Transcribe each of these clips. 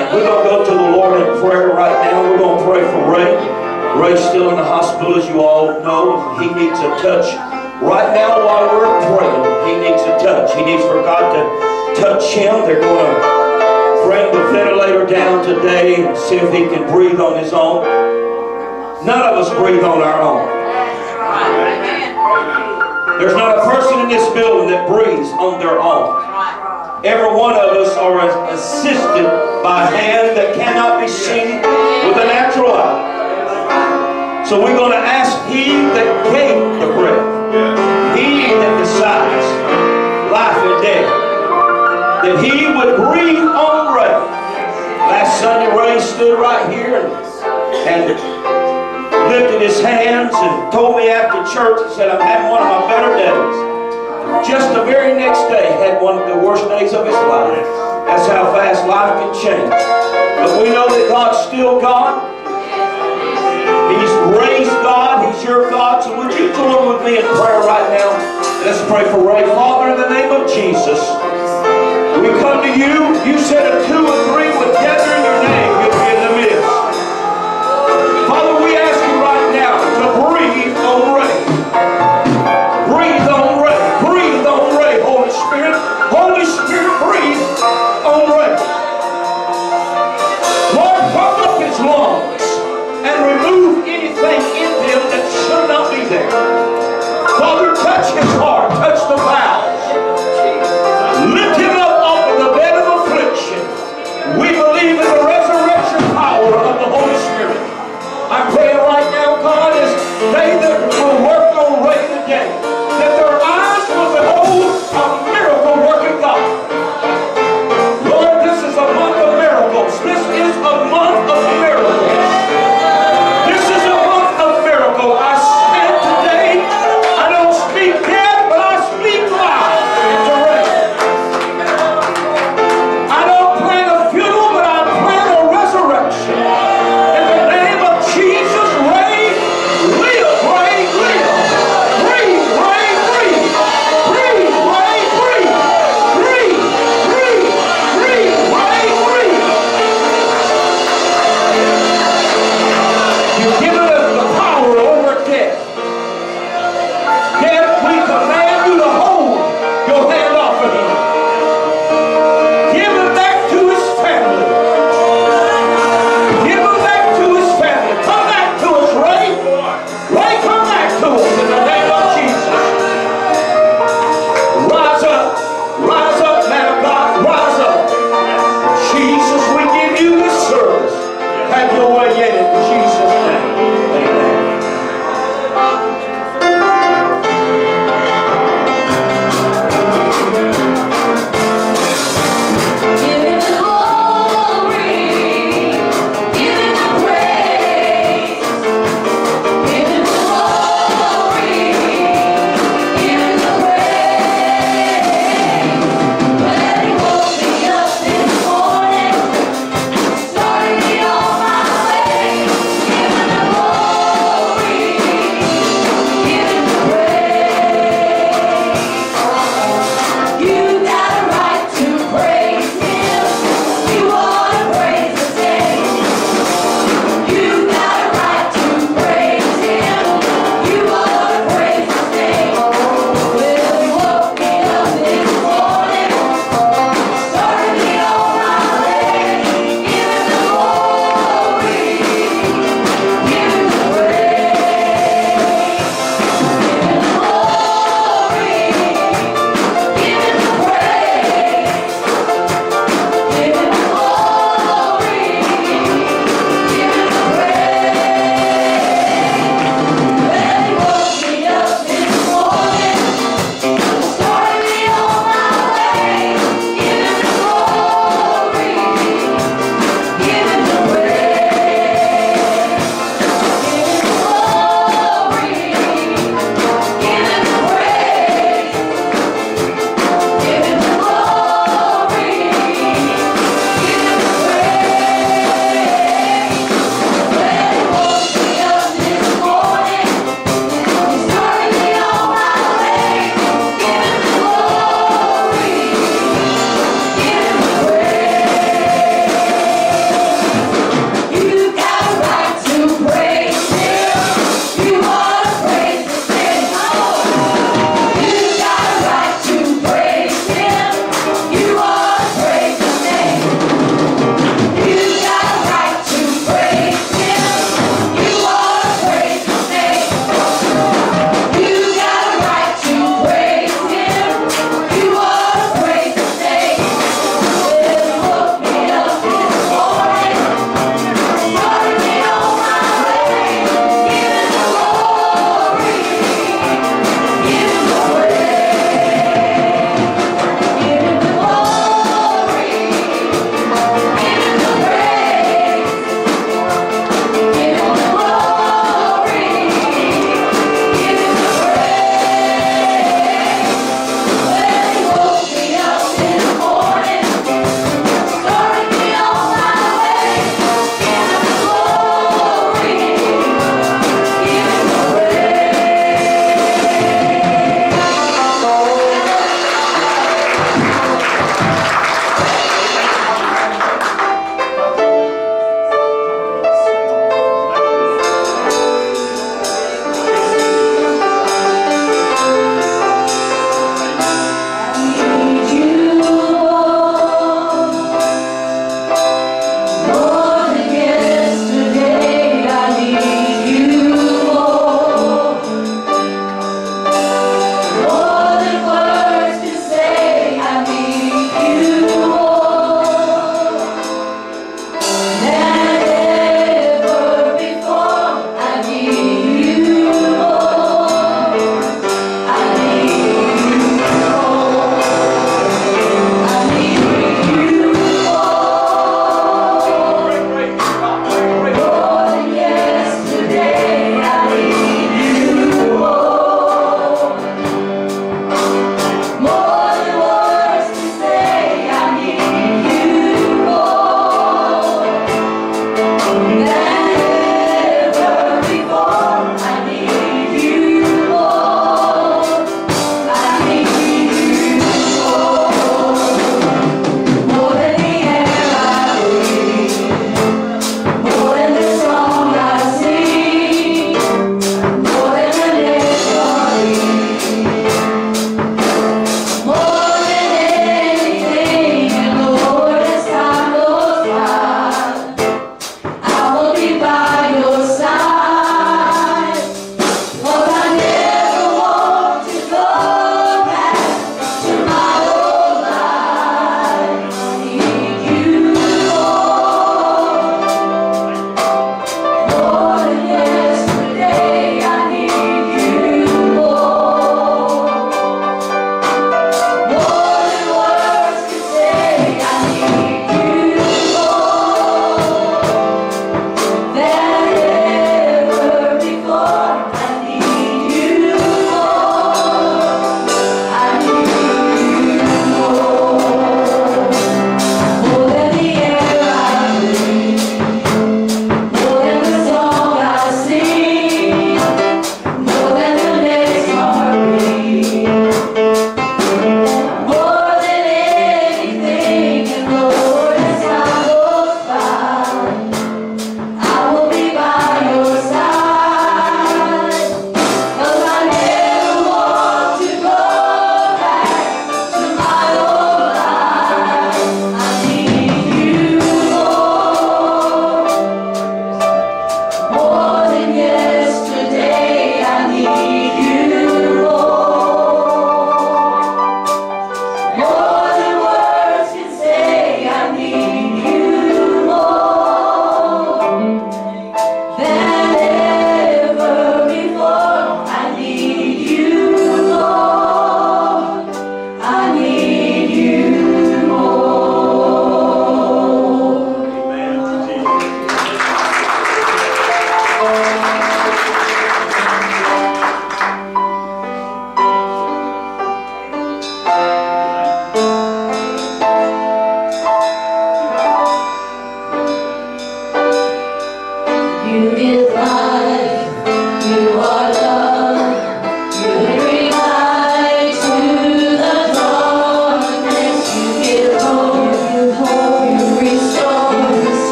Amen. We're going to go to the Lord in prayer right now. We're going to pray for Ray. Ray's still in the hospital, as you all know. He needs a touch. Right now, while we're praying, he needs a touch. He needs for God to touch him. They're going to bring the ventilator down today and see if he can breathe on his own. None of us breathe on our own. There's not a person in this building that breathes on their own. Every one of us are assisted by a hand that cannot be seen with a natural eye. So we're going to ask He that gave the breath, He that decides life and death, that He would breathe on Ray. Last Sunday, Ray stood right here and lifted his hands and told me after church, he said, I'm having one of my better days. Just the very next day, had one of the worst days of his life. That's how fast life can change. But we know that God's still God. He's raised God. He's your God. So would you join with me in prayer right now? Let's pray for Ray. Father, in the name of Jesus, we come to you. You said if 2 or 3 would gather in your name, you'll be in the midst. Father, we ask you right now to breathe on Ray. Breathe on Ray. Breathe on Ray, Holy Spirit. Holy Spirit, breathe on Ray. Lord, pump up his lungs and remove anything in him that should not be there. Father, touch his heart. Touch the valves. Lift him up off of the bed of affliction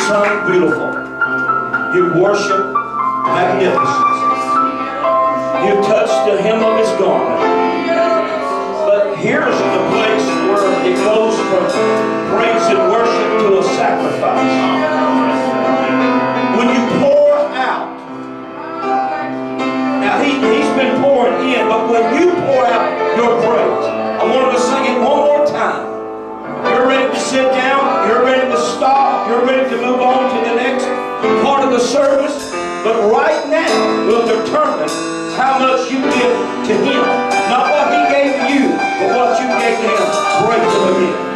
sung beautiful. You worship magnificent. You touched the hem of his garment. But here's the place where it goes from praise and worship to a sacrifice. When you pour out, now he's been pouring in, but when you pour out your praise, I want to sing it one more time. You're ready to sit down, you're ready to stop, you're ready to move on to the next part of the service, but right now will determine how much you give to him. Not what he gave to you, but what you gave to him. Praise him again.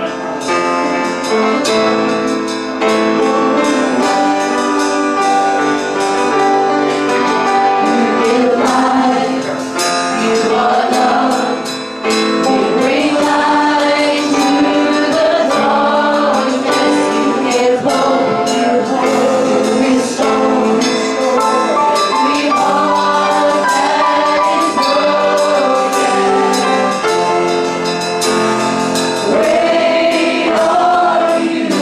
Great are you.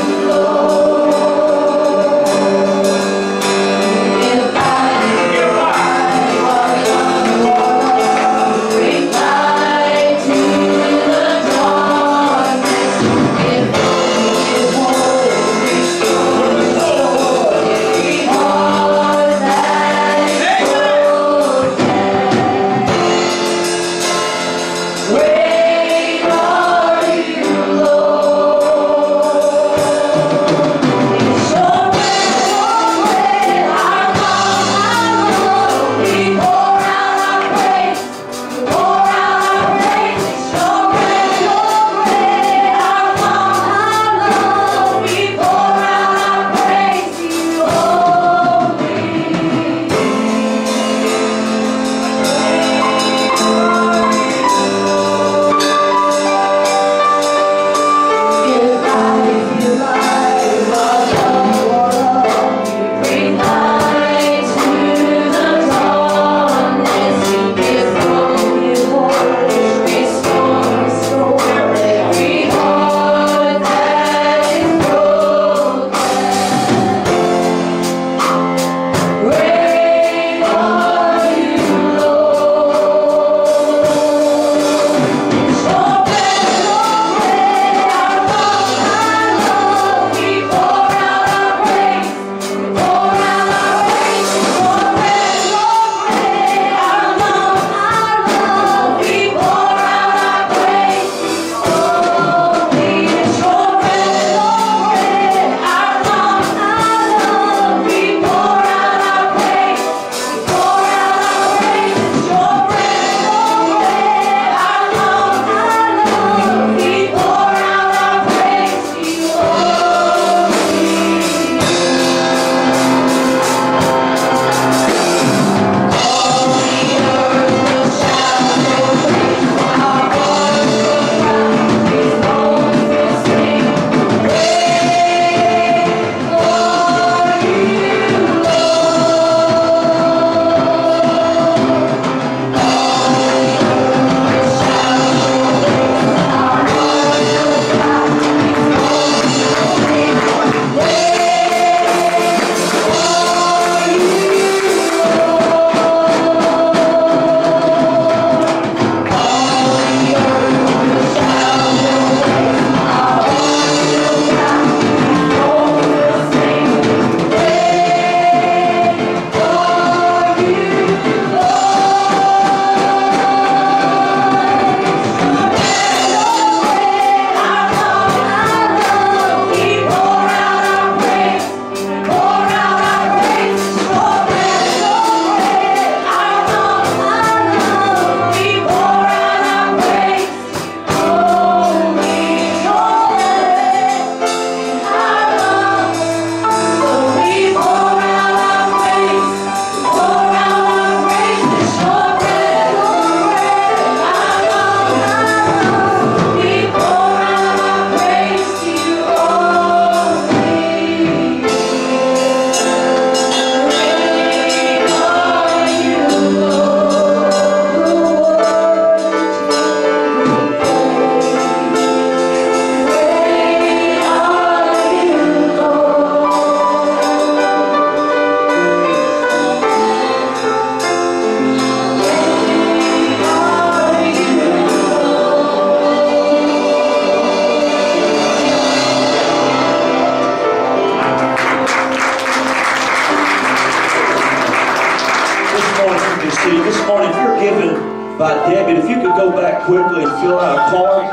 by Debbie. If you could go back quickly and fill out a card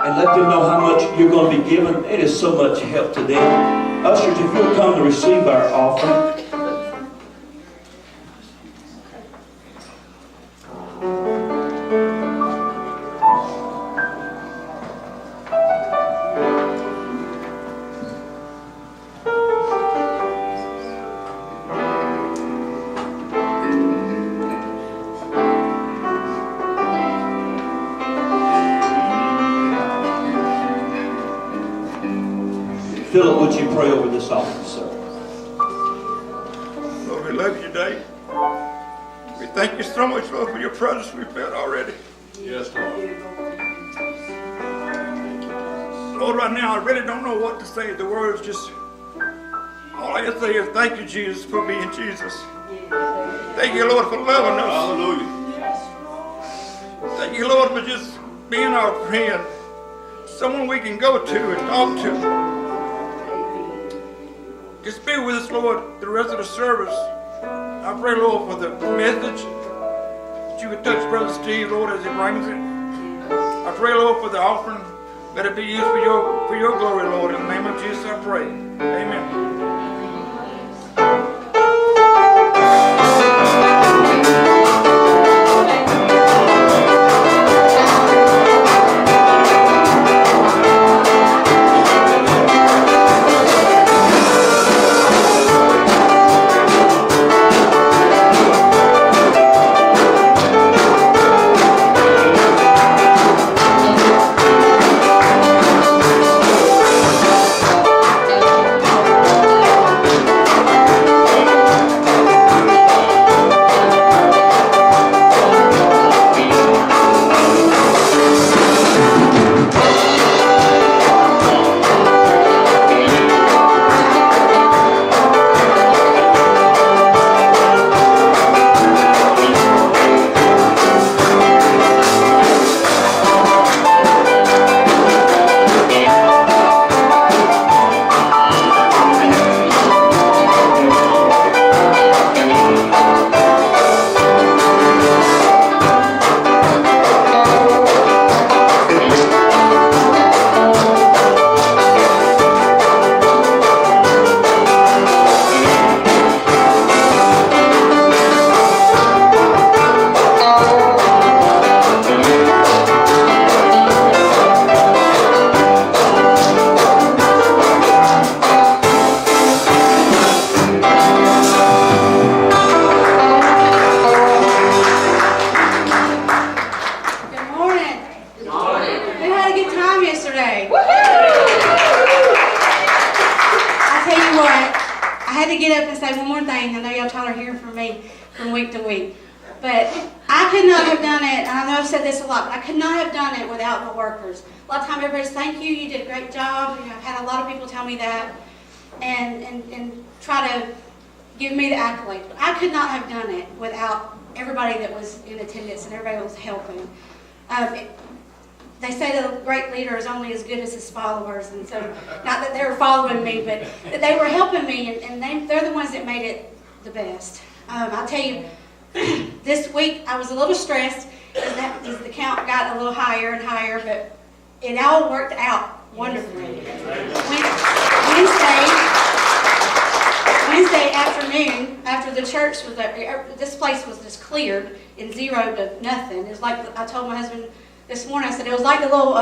and let them know how much you're going to be giving. It is so much help to them. Ushers, if you'll come to receive our offering. Philip, would you pray over this offering, sir? Lord, we love you today. We thank you so much, Lord, for your presence we felt already. Yes, Lord. Lord, right now, I really don't know what to say. The words just, all I can say is thank you, Jesus, for being Jesus. Thank you, Lord, for loving us. Hallelujah. Thank you, Lord, for just being our friend. Someone we can go to and talk to. Just be with us, Lord, the rest of the service. I pray, Lord, for the message that you would touch Brother Steve, Lord, as he brings it. I pray, Lord, for the offering. Let it be used for your glory, Lord. In the name of Jesus, I pray. Amen. And try to give me the accolade. But I could not have done it without everybody that was in attendance and everybody that was helping. They say that a great leader is only as good as his followers, and so not that they were following me, but that they were helping me, and they're the ones that made it the best. I'll tell you, this week I was a little stressed as the count got a little higher and higher, but it all worked out wonderfully. Wednesday afternoon, after the church was up, this place was just cleared in 0 to nothing. It was like, I told my husband this morning, I said, it was like the little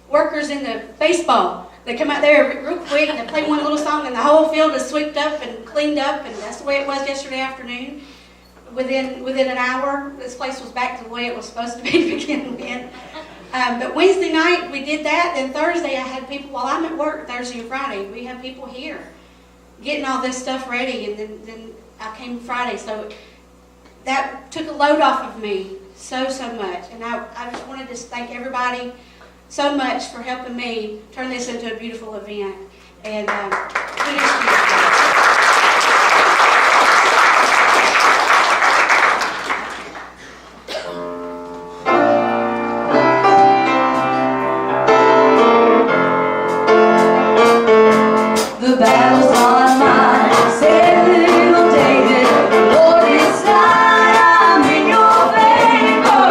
workers in the baseball. They come out there real quick and they play one little song and the whole field is swept up and cleaned up, and that's the way it was yesterday afternoon. Within an hour, this place was back to the way it was supposed to be to begin with. But Wednesday night we did that. Then Thursday I had people, while I'm at work Thursday and Friday, we have people here getting all this stuff ready, and then I came Friday. So that took a load off of me so much. And I just wanted to thank everybody so much for helping me turn this into a beautiful event. And the battle's on mine, said little David. Lord, this night I'm in your favor.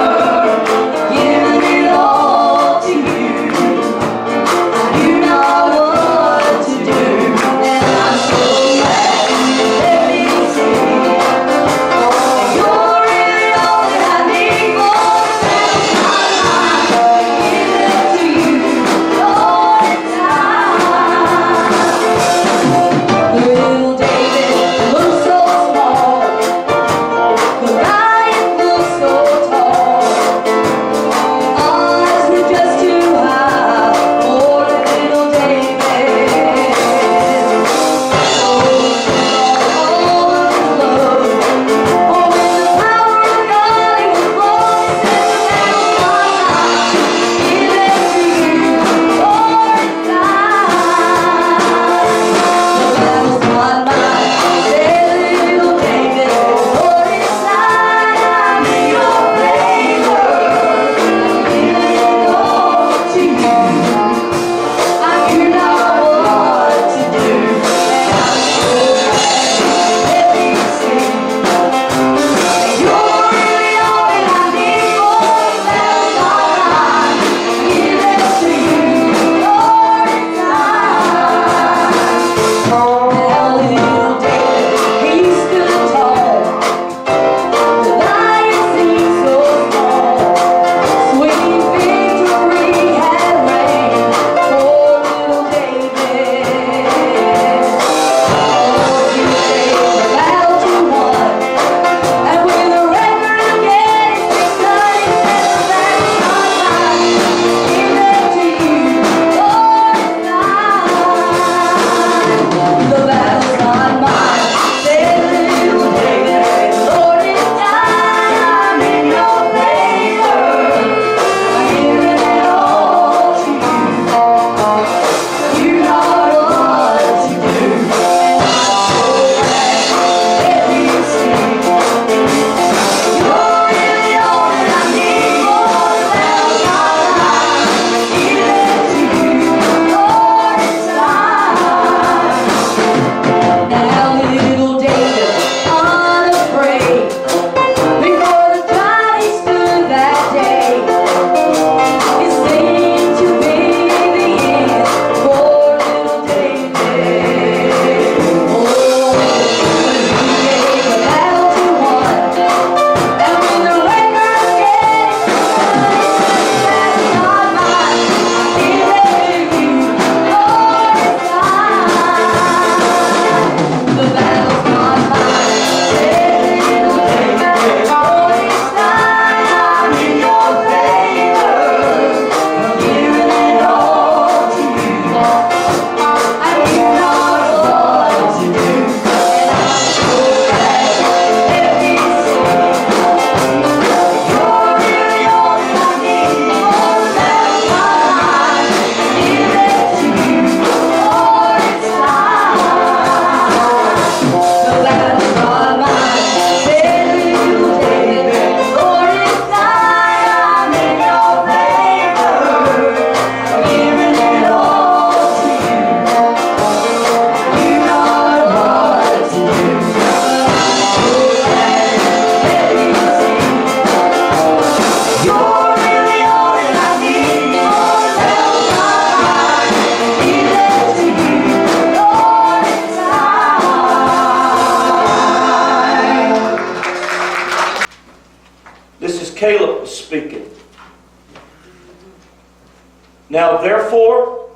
Now therefore,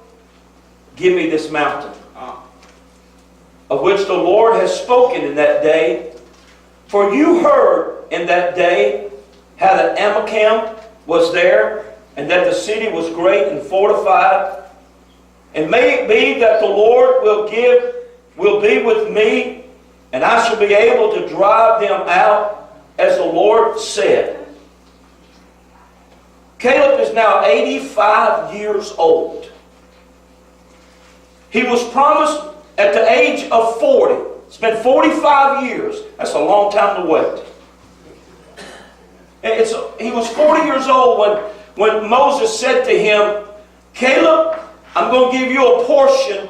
give me this mountain, of which the Lord has spoken in that day. For you heard in that day how that Amacham was there, and that the city was great and fortified. And may it be that the Lord will be with me, and I shall be able to drive them out, as the Lord said. Caleb is now 85 years old. He was promised at the age of 40. It's been 45 years. That's a long time to wait. He was 40 years old when Moses said to him, Caleb, I'm going to give you a portion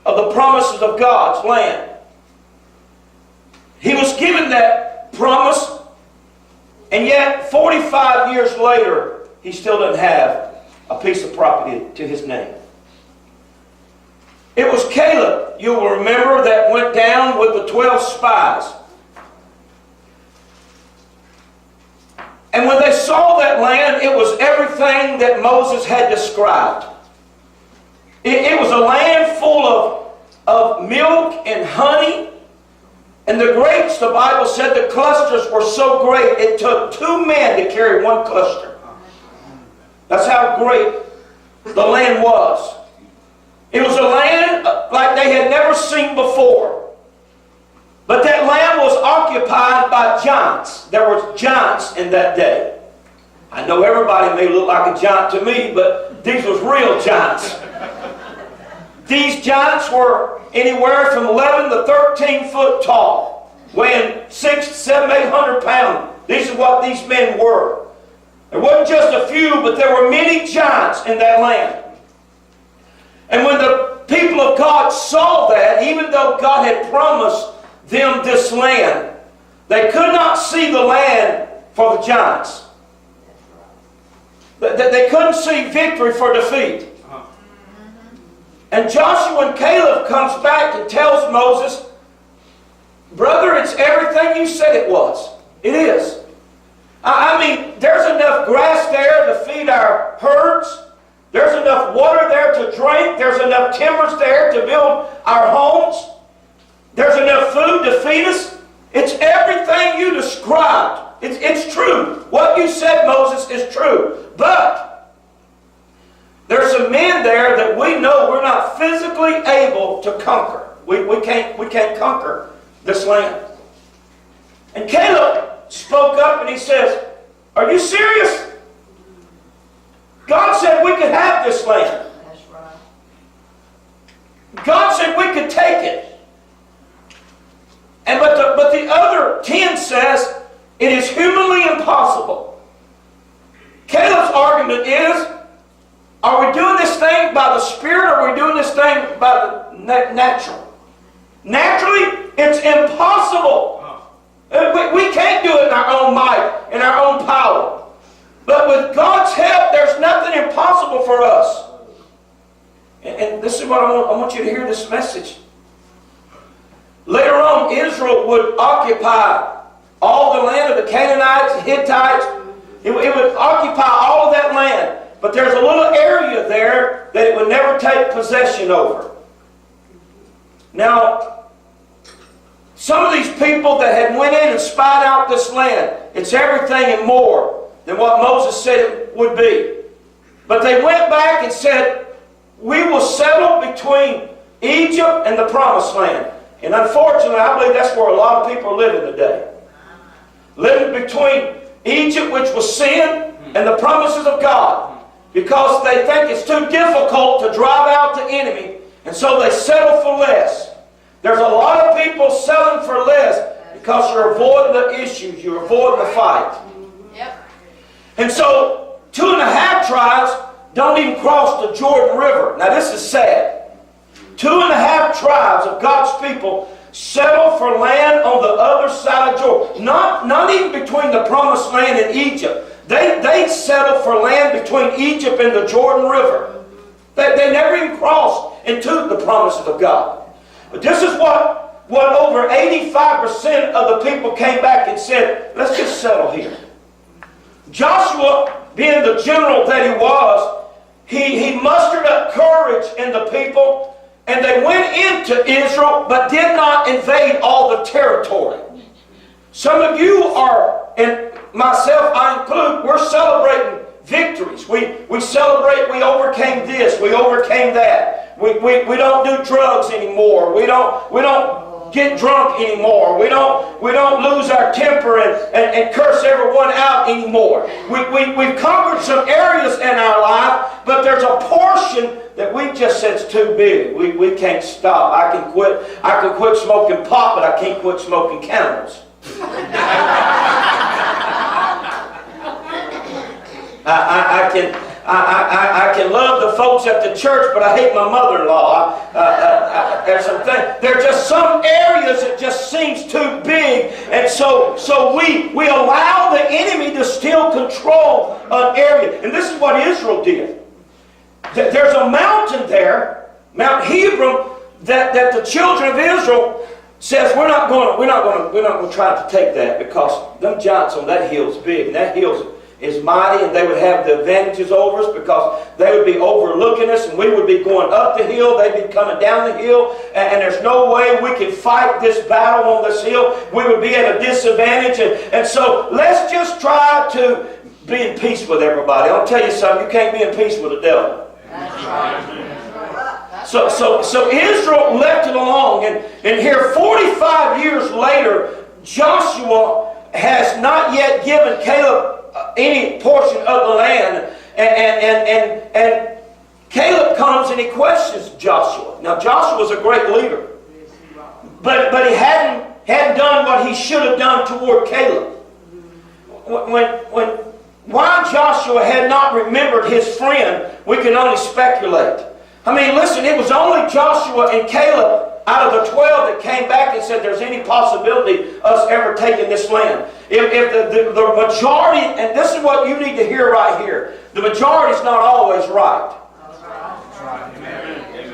of the promises of God's land. He was given that promise, and yet 45 years later, he still doesn't have a piece of property to his name. It was Caleb, you will remember, that went down with the 12 spies. And when they saw that land, it was everything that Moses had described. It was a land full of milk and honey. And the grapes, the Bible said, the clusters were so great, it took 2 men to carry one cluster. That's how great the land was. It was a land like they had never seen before. But that land was occupied by giants. There were giants in that day. I know everybody may look like a giant to me, but these was real giants. These giants were anywhere from 11 to 13 foot tall, weighing 600, 700, 800 pounds. These are what these men were. There wasn't just a few, but there were many giants in that land. And when the people of God saw that, even though God had promised them this land, they could not see the land for the giants. They couldn't see victory for defeat. And Joshua and Caleb comes back and tells Moses, brother, it's everything you said it was. It is. I mean, there's enough grass there to feed our herds. There's enough water there to drink. There's enough timbers there to build our homes. There's enough food to feed us. It's everything you described. It's true. What you said, Moses, is true. But there's some men there that we know we're not physically able to conquer. We can't conquer this land. And Caleb spoke up and he says, are you serious? God said we could have this land. That's right. God said we could take it. But the other 10 says it is humanly impossible. Caleb's argument is, are we doing this thing by the Spirit, or are we doing this thing by the natural? Naturally, it's impossible. We can't do it in our own might, in our own power. But with God's help, there's nothing impossible for us. And this is what I want you to hear this message. Later on, Israel would occupy all the land of the Canaanites, the Hittites. It would occupy all of that land. But there's a little area there that it would never take possession over. Now, some of these people that had went in and spied out this land, it's everything and more than what Moses said it would be. But they went back and said, we will settle between Egypt and the Promised Land. And unfortunately, I believe that's where a lot of people are living today. Living between Egypt, which was sin, and the promises of God. Because they think it's too difficult to drive out the enemy, and so they settle for less. There's a lot of people selling for less because you're avoiding the issues, you're avoiding the fight. Yep. And so 2.5 tribes don't even cross the Jordan River. Now this is sad. 2.5 tribes of God's people settle for land on the other side of Jordan. Not even between the Promised Land and Egypt. They settle for land between Egypt and the Jordan River. They never even crossed into the promises of God. But this is what over 85% of the people came back and said, let's just settle here. Joshua, being the general that he was, he mustered up courage in the people, and they went into Israel, but did not invade all the territory. Some of you are, and myself I include, we're celebrating victories. We celebrate, we overcame this, we overcame that. We don't do drugs anymore. We don't get drunk anymore. We don't lose our temper and curse everyone out anymore. We've conquered some areas in our life, but there's a portion that we just said it's too big. We can't stop. I can quit smoking pot, but I can't quit smoking cannabis. I can love the folks at the church, but I hate my mother-in-law. There's some things. There are just some areas that just seems too big, and so we allow the enemy to still control an area. And this is what Israel did. There's a mountain there, Mount Hebron, that the children of Israel says we're not going to try to take that, because them giants on that hill is big, and that hill is mighty, and they would have the advantages over us because they would be overlooking us, and we would be going up the hill, they'd be coming down the hill, and there's no way we could fight this battle on this hill. We would be at a disadvantage, and so let's just try to be in peace with everybody. I'll tell you something, you can't be in peace with the devil. So Israel left it alone, and here 45 years later, Joshua has not yet given Caleb any portion of the land, and Caleb comes and he questions Joshua. Now Joshua was a great leader, but he hadn't done what he should have done toward Caleb. Why Joshua had not remembered his friend, we can only speculate. I mean, listen, it was only Joshua and Caleb out of the 12 that came back and said there's any possibility of us ever taking this land. If the majority, and this is what you need to hear right here, the majority is not always right.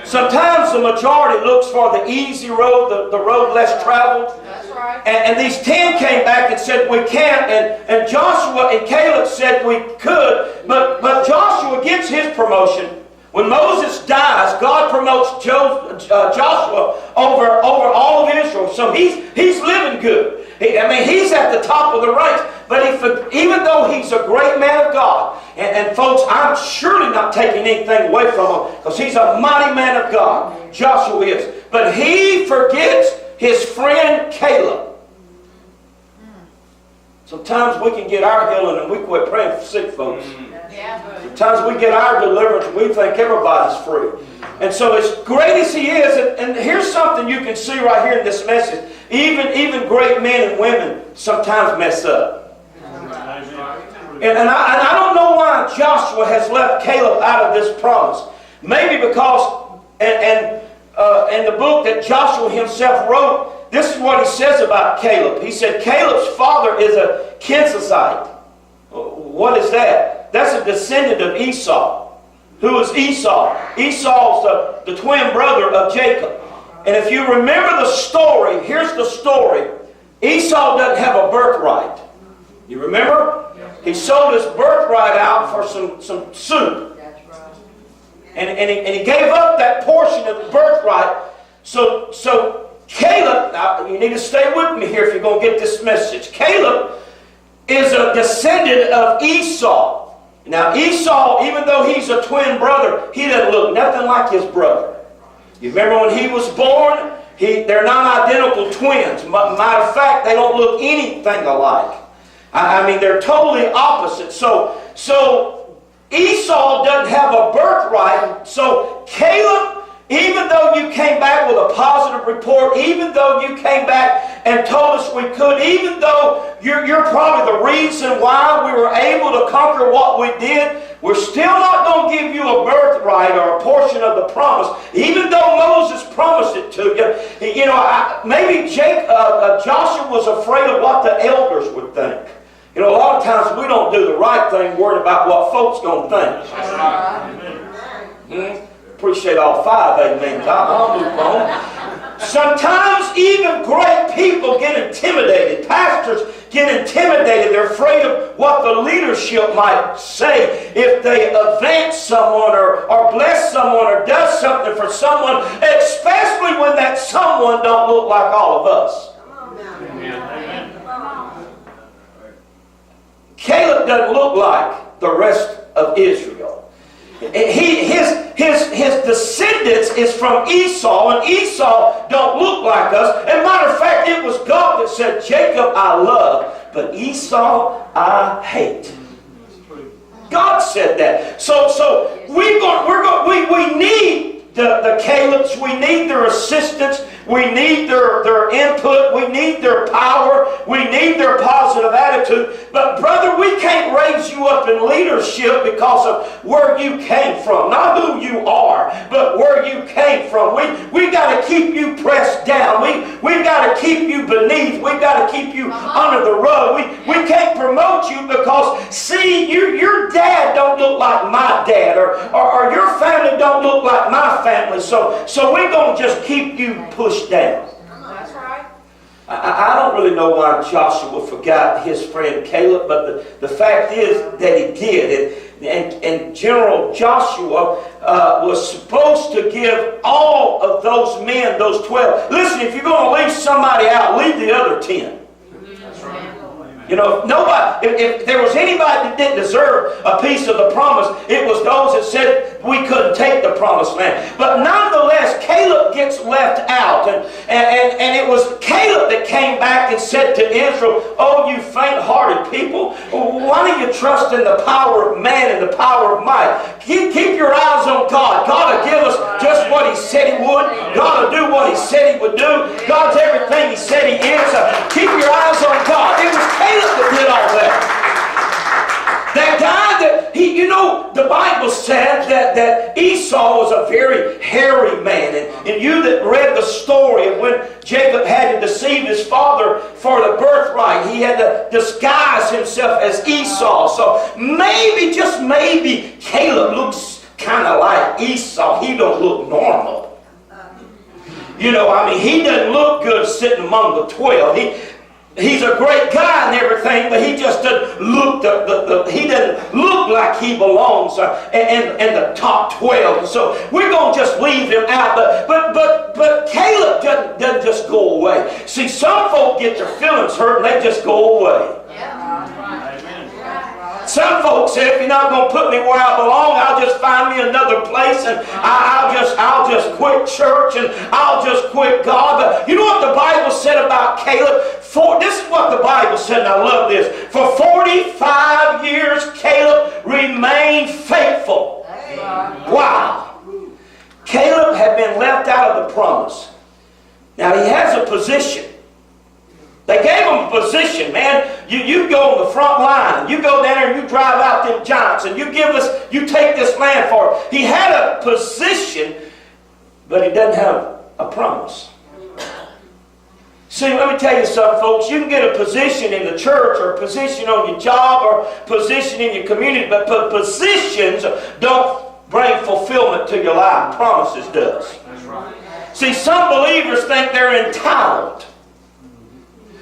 Sometimes the majority looks for the easy road, the road less traveled. That's right. And these 10 came back and said we can't, and Joshua and Caleb said we could, but Joshua gets his promotion. When Moses dies, God promotes Joshua over all of Israel. So he's living good. He's at the top of the ranks. But even though he's a great man of God, and folks, I'm surely not taking anything away from him, because he's a mighty man of God. Joshua is. But he forgets his friend Caleb. Sometimes we can get our healing and we quit praying for sick folks. Sometimes we get our deliverance and we think everybody's free. And so as great as he is, and here's something you can see right here in this message, even great men and women sometimes mess up. And I don't know why Joshua has left Caleb out of this promise. Maybe because, in the book that Joshua himself wrote, this is what he says about Caleb. He said, Caleb's father is a Kenizzite. What is that? That's a descendant of Esau. Who is Esau? Esau's the twin brother of Jacob. And if you remember the story, here's the story. Esau doesn't have a birthright. You remember? He sold his birthright out for some soup. And he gave up that portion of the birthright. So Caleb, now you need to stay with me here if you're going to get this message. Caleb is a descendant of Esau. Now Esau, even though he's a twin brother, he doesn't look nothing like his brother. You remember when he was born? They're not identical twins. Matter of fact, they don't look anything alike. I mean, they're totally opposite. So Esau doesn't have a birthright. So Caleb, even though you came back with a positive report, even though you came back and told us we could, even though you're probably the reason why we were able to conquer what we did, we're still not going to give you a birthright or a portion of the promise, even though Moses promised it to you. You know, maybe Joshua was afraid of what the elders would think. You know, a lot of times we don't do the right thing, worried about what folks going to think. Appreciate all 5 amens. I'll move on. Sometimes even great people get intimidated. Pastors get intimidated. They're afraid of what the leadership might say if they advance someone or bless someone or does something for someone, especially when that someone don't look like all of us. Caleb doesn't look like the rest of Israel. His descendants is from Esau, and Esau don't look like us. And matter of fact, it was God that said, Jacob I love, but Esau I hate. God said that. So we need the Calebs, we need their assistance, we need their input, we need their power, we need their positive attitude. But brother, we can't raise you up in leadership because of where you came from. Not who you are, but where you came from. We got to keep you pressed down. We've got to keep you beneath. We've got to keep you under the rug. We can't promote you because, see, your dad don't look like my dad, or your family don't look like my family. So we're going to just keep you pushed down. That's right. I don't really know why Joshua forgot his friend Caleb, but the fact is that he did. And General Joshua was supposed to give all of those men, those 12. Listen, if you're going to leave somebody out, leave the other 10. You know, if there was anybody that didn't deserve a piece of the promise, it was those that said we couldn't take the promised land. But nonetheless, Caleb gets left out. And it was Caleb that came back and said to Israel, oh, you faint-hearted people, why don't you trust in the power of man and the power of might? Keep your eyes on God. God will give us just what He said He would. God will do what He said He would do. God's everything He said He is. Keep your eyes on God. It was Caleb that did all that. That guy that, the Bible said that Esau was a very hairy man. And you that read the story of when Jacob had to deceive his father for the birthright, he had to disguise himself as Esau. So maybe, just maybe, Caleb looks kind of like Esau. He don't look normal. He doesn't look good sitting among the 12. He's a great guy and everything, but he just doesn't look he doesn't look like he belongs in the top 12. So we're going to just leave him out. But Caleb doesn't just go away. See, some folk get their feelings hurt and they just go away. Some folks say, if you're not going to put me where I belong, I'll just find me another place and I'll just quit church and I'll just quit God. But you know what the Bible said about Caleb? This is what the Bible said, and I love this. For 45 years, Caleb remained faithful. Wow. Caleb had been left out of the promise. Now he has a position. They gave him a position, man. You go on the front line. You go down there and you drive out them giants and you take this land for it. He had a position, but he doesn't have a promise. See, let me tell you something, folks. You can get a position in the church or a position on your job or a position in your community, but positions don't bring fulfillment to your life. Promises does. That's right. See, some believers think they're entitled.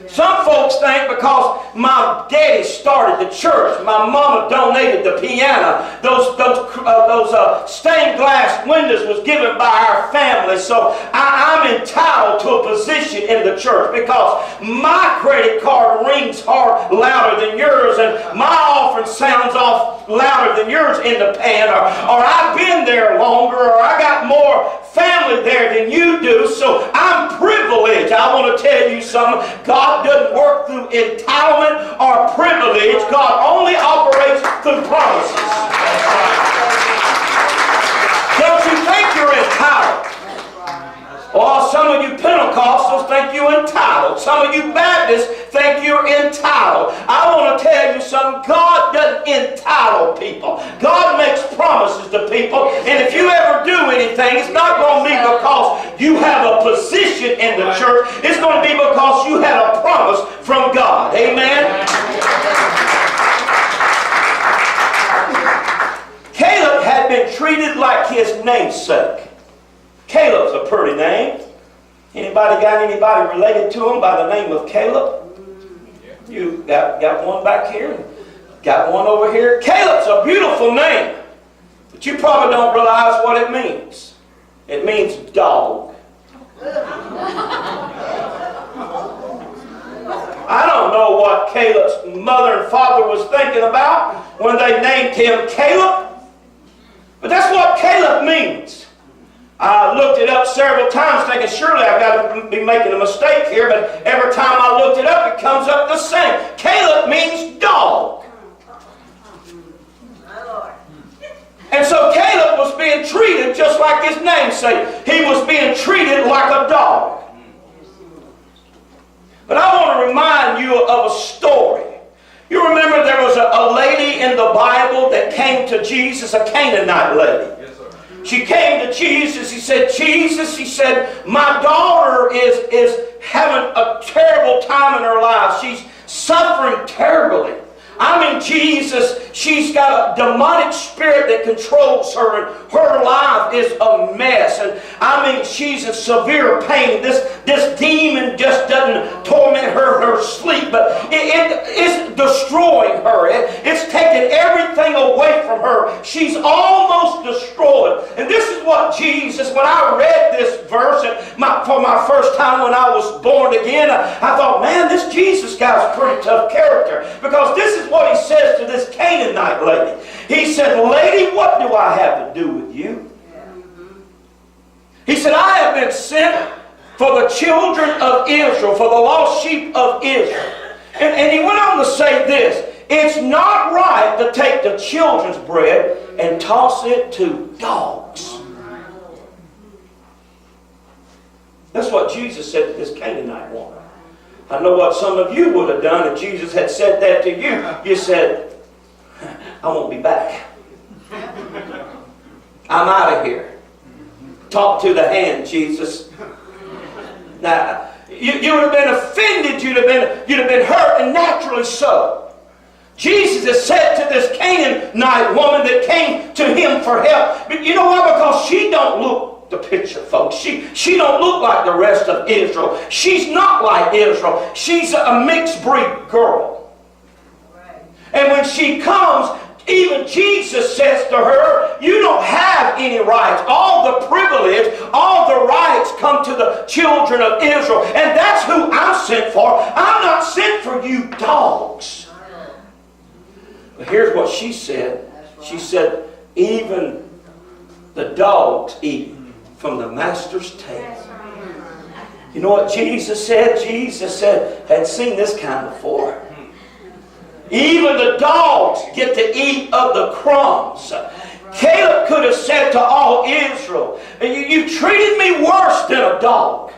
Some folks think because my daddy started the church, my mama donated the piano, those stained glass windows was given by our family, so I'm entitled to a position in the church because my credit card rings louder than yours and my offering sounds off louder than yours in the pan, or I've been there longer, or I got more family there than you do, so I'm privileged. I want to tell you something. God doesn't work through entitlement or privilege. God only operates through promises. Don't you think you're entitled? Oh, some of you Pentecostals think you're entitled. Some of you Baptists think you're entitled. I want to tell you something. God doesn't entitle people. God makes promises to people. And if you ever do anything, it's not going to be because you have a position in the church. It's going to be because you had a promise from God. Amen? Caleb had been treated like his namesake. Caleb's a pretty name. Anybody got anybody related to him by the name of Caleb? You got one back here, and got one over here. Caleb's a beautiful name, but you probably don't realize what it means. It means dog. I don't know what Caleb's mother and father was thinking about when they named him Caleb, but that's what Caleb means. I looked it up several times thinking surely I've got to be making a mistake here, but every time I looked it up, it comes up the same. Caleb means dog. And so Caleb was being treated just like his namesake. He was being treated like a dog. But I want to remind you of a story. You remember there was a lady in the Bible that came to Jesus, a Canaanite lady. Yes, sir. She came to Jesus. He said, Jesus, he said, my daughter is having a terrible time in her life. She's suffering terribly. I mean, Jesus, she's got a demonic spirit that controls her, and her life is a mess. And I mean, she's in severe pain. This demon just doesn't torment her sleep, but it's destroying her. It's taking everything away from her. She's almost destroyed. And this is what Jesus, when I read this verse for my first time when I was born again, I thought, man, this Jesus guy's a pretty tough character, because this is what he says to this Canaanite lady. He said, lady, what do I have to do with you? He said, I have been sent for the children of Israel, for the lost sheep of Israel. And he went on to say this, it's not right to take the children's bread and toss it to dogs. That's what Jesus said to this Canaanite woman. I know what some of you would have done if Jesus had said that to you. You said, I won't be back. I'm out of here. Talk to the hand, Jesus. Now, you would have been offended. You'd have been hurt, and naturally so. Jesus has said to this Canaanite woman that came to him for help. But you know why? Because she don't look the picture, folks. She don't look like the rest of Israel. She's not like Israel. She's a mixed breed girl. Right. And when she comes, even Jesus says to her, you don't have any rights. All the privilege, all the rights come to the children of Israel. And that's who I'm sent for. I'm not sent for you dogs. But here's what she said. She said, even the dogs eat from the master's table. You know what Jesus said? Jesus said, had seen this kind before. Even the dogs get to eat of the crumbs. Caleb could have said to all Israel, you treated me worse than a dog.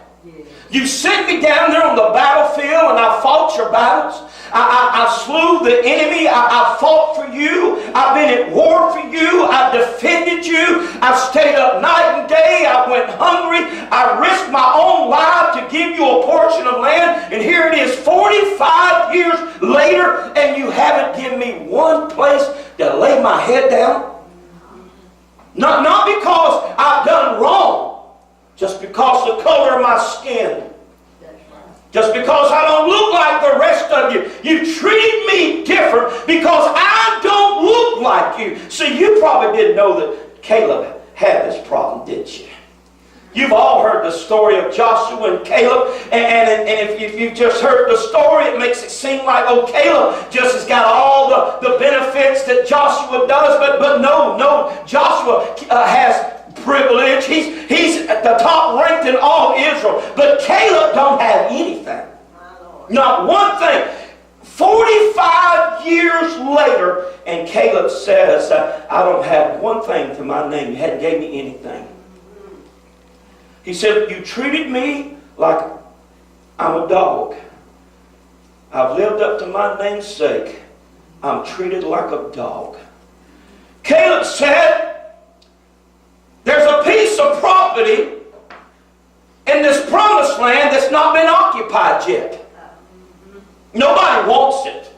You sent me down there on the battlefield and I fought your battles. I slew the enemy. I fought for you. I've been at war for you. I defended you. I stayed up night and day. I went hungry. I risked my own life to give you a portion of land. And here it is 45 years later, and you haven't given me one place to lay my head down. Not because I've done wrong, just because the color of my skin. Just because I don't look like the rest of you. You treated me different because I don't look like you. See, you probably didn't know that Caleb had this problem, did you? You've all heard the story of Joshua and Caleb. And if you've just heard the story, it makes it seem like, oh, Caleb just has got all the benefits that Joshua does. But no, Joshua has privilege. He's at the top ranked in all Israel. But Caleb don't have anything. Not one thing. 45 years later, and Caleb says, I don't have one thing to my name. You hadn't gave me anything. He said, you treated me like I'm a dog. I've lived up to my namesake. I'm treated like a dog. Caleb said, there's a piece of property in this promised land that's not been occupied yet. Nobody wants it.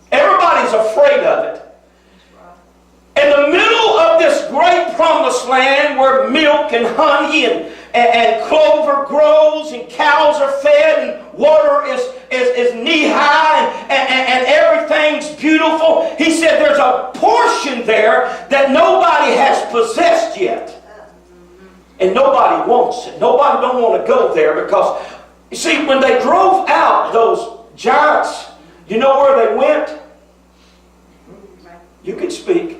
Everybody's afraid of it. In the middle of this great promised land where milk and honey and and clover grows and cows are fed and water is knee-high and everything's beautiful. He said there's a portion there that nobody has possessed yet. And nobody wants it. Nobody don't want to go there because, you see, when they drove out those giants, you know where they went? You can speak.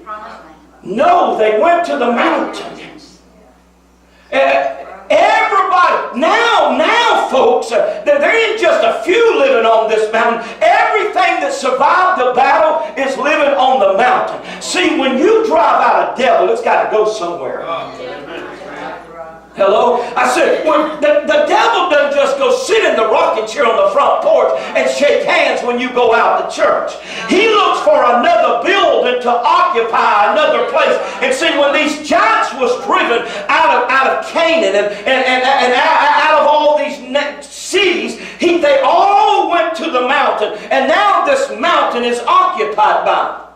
No, they went to the mountain. Everybody, now folks, there ain't just a few living on this mountain. Everything that survived the battle is living on the mountain. See, when you drive out a devil, it's got to go somewhere. Hello? I said, when the devil doesn't just go sit in the rocking chair on the front porch and shake hands when you go out to church. He looks for another building to occupy, another place. And see, when these giants was driven out of Canaan and out of all these cities, they all went to the mountain. And now this mountain is occupied by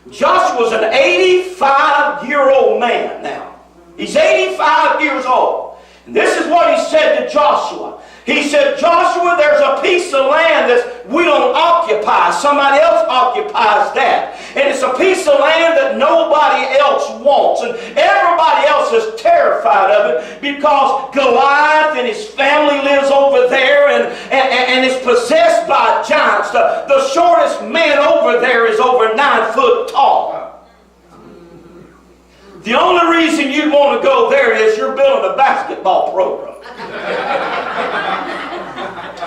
them. Joshua's an 85-year-old man now. He's 85 years old. And this is what he said to Joshua. He said, Joshua, there's a piece of land that we don't occupy. Somebody else occupies that. And it's a piece of land that nobody else wants. And everybody else is terrified of it because Goliath and his family lives over there and is possessed by giants. The shortest man over there is over 9 foot tall. The only reason you'd want to go there is you're building a basketball program.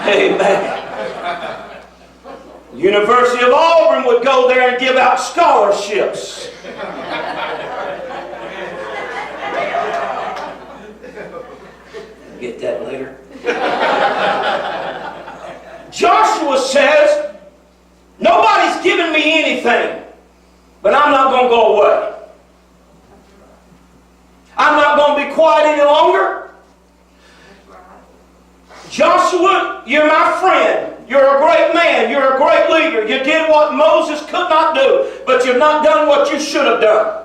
Amen. University of Auburn would go there and give out scholarships. Get that later. Joshua says, nobody's giving me anything, but I'm not going to go away. I'm not going to be quiet any longer. Joshua, you're my friend. You're a great man. You're a great leader. You did what Moses could not do, but you've not done what you should have done.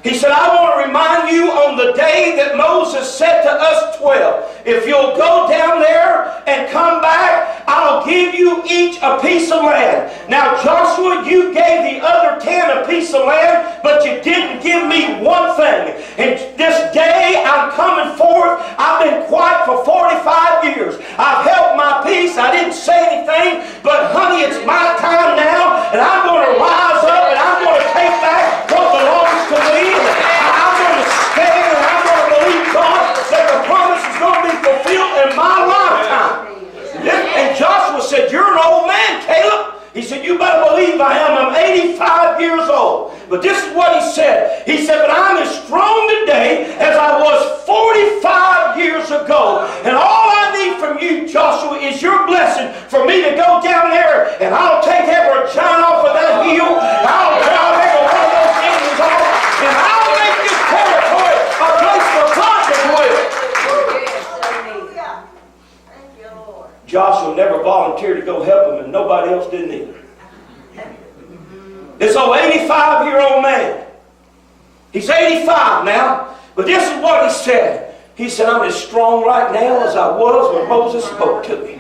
He said, I want to remind you on the day that Moses said to us 12, if you'll go down there and come back, I'll give you each a piece of land. Now, Joshua, you gave the other 10 a piece of land, but you didn't give me one thing. And this day I'm coming forth. I've been quiet for 45 years. I've held my peace. I didn't say anything, but honey, it's my time now, and I'm going to rise up and I'm going to take back what belongs to me. I'm going to stand and I'm going to believe God that the promise is going to be fulfilled in my lifetime. And Joshua said, you're an old man, Caleb. He said, you better believe I am. I'm 85 years old. But this is what he said. He said, but I'm as strong today as I was 45 years ago. And all I need from you, Joshua, is your blessing for me to go down there and I'll take every giant off of that hill. I'll take every one of those enemies off. And I'll make this territory a place for God to dwell. Joshua never volunteered to go help him, and nobody else did either. This old 85-year-old man. He's 85 now, but this is what he said. He said, I'm as strong right now as I was when Moses spoke to me.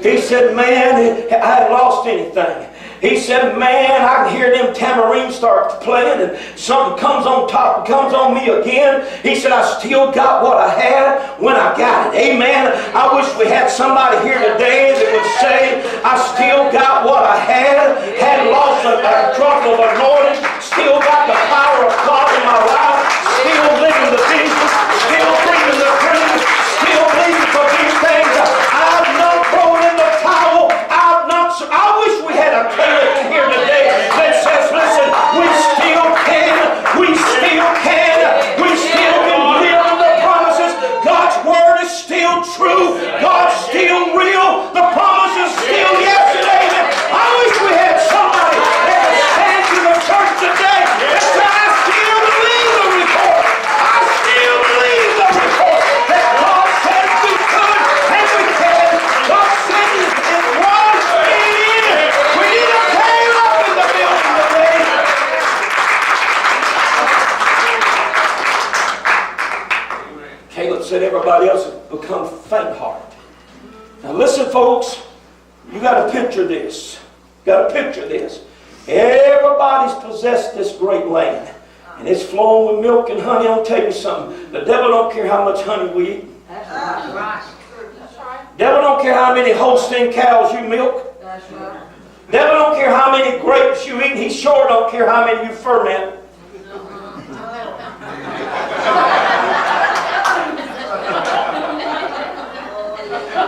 He said, man, I hadn't lost anything. He said, man, I can hear them tamarines start playing and something comes on top, comes on me again. He said, I still got what I had when I got it. Amen. I wish we had somebody here today that would say, I still got what I had lost a drop of anointing, still got the power of God in my life, still living the vision, still breathing the dream, still believing for these things. I've not thrown in the towel. I wish we had a Caleb here today that says, listen, we still can live in the promises. God's word is still true. God's still real. The listen, folks, you got to picture this. Got to picture this. Everybody's possessed this great land. And it's flowing with milk and honey. I'll tell you something. The devil don't care how much honey we eat. That's right. Devil don't care how many Holstein cows you milk. That's right. Devil don't care how many grapes you eat. He sure don't care how many you ferment.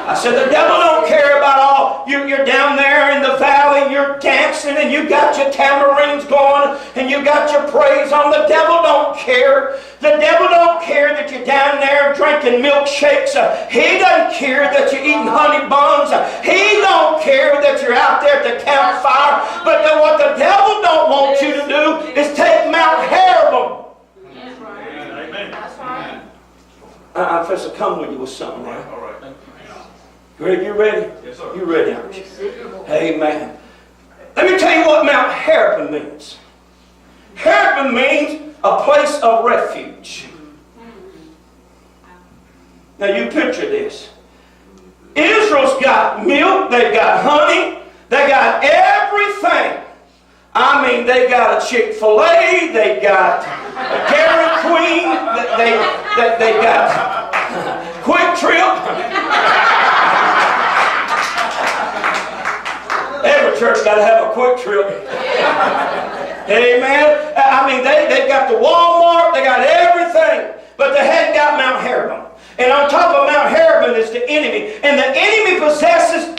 I said, the devil don't care about all. You're down there in the valley, you're dancing, and you got your tamarines going, and you got your praise on. The devil don't care. The devil don't care that you're down there drinking milkshakes. He doesn't care that you're eating honey buns. He don't care that you're out there at the campfire. But what the devil don't want you to do is take Mount Hermon. That's right. Amen. That's right. I'm supposed to come with you with something now. Greg, you ready? Yes, sir. You ready, aren't you? Amen. Let me tell you what Mount Hermon means. Hermon means a place of refuge. Now you picture this. Israel's got milk, they've got honey, they got everything. I mean, they got a Chick-fil-A, they got a Dairy Queen, they got Quick Trip. Every church got to have a Quick Trip. Amen. I mean, they got the Walmart, they got everything, but they hadn't got Mount Hermon. And on top of Mount Hermon is the enemy. And the enemy possesses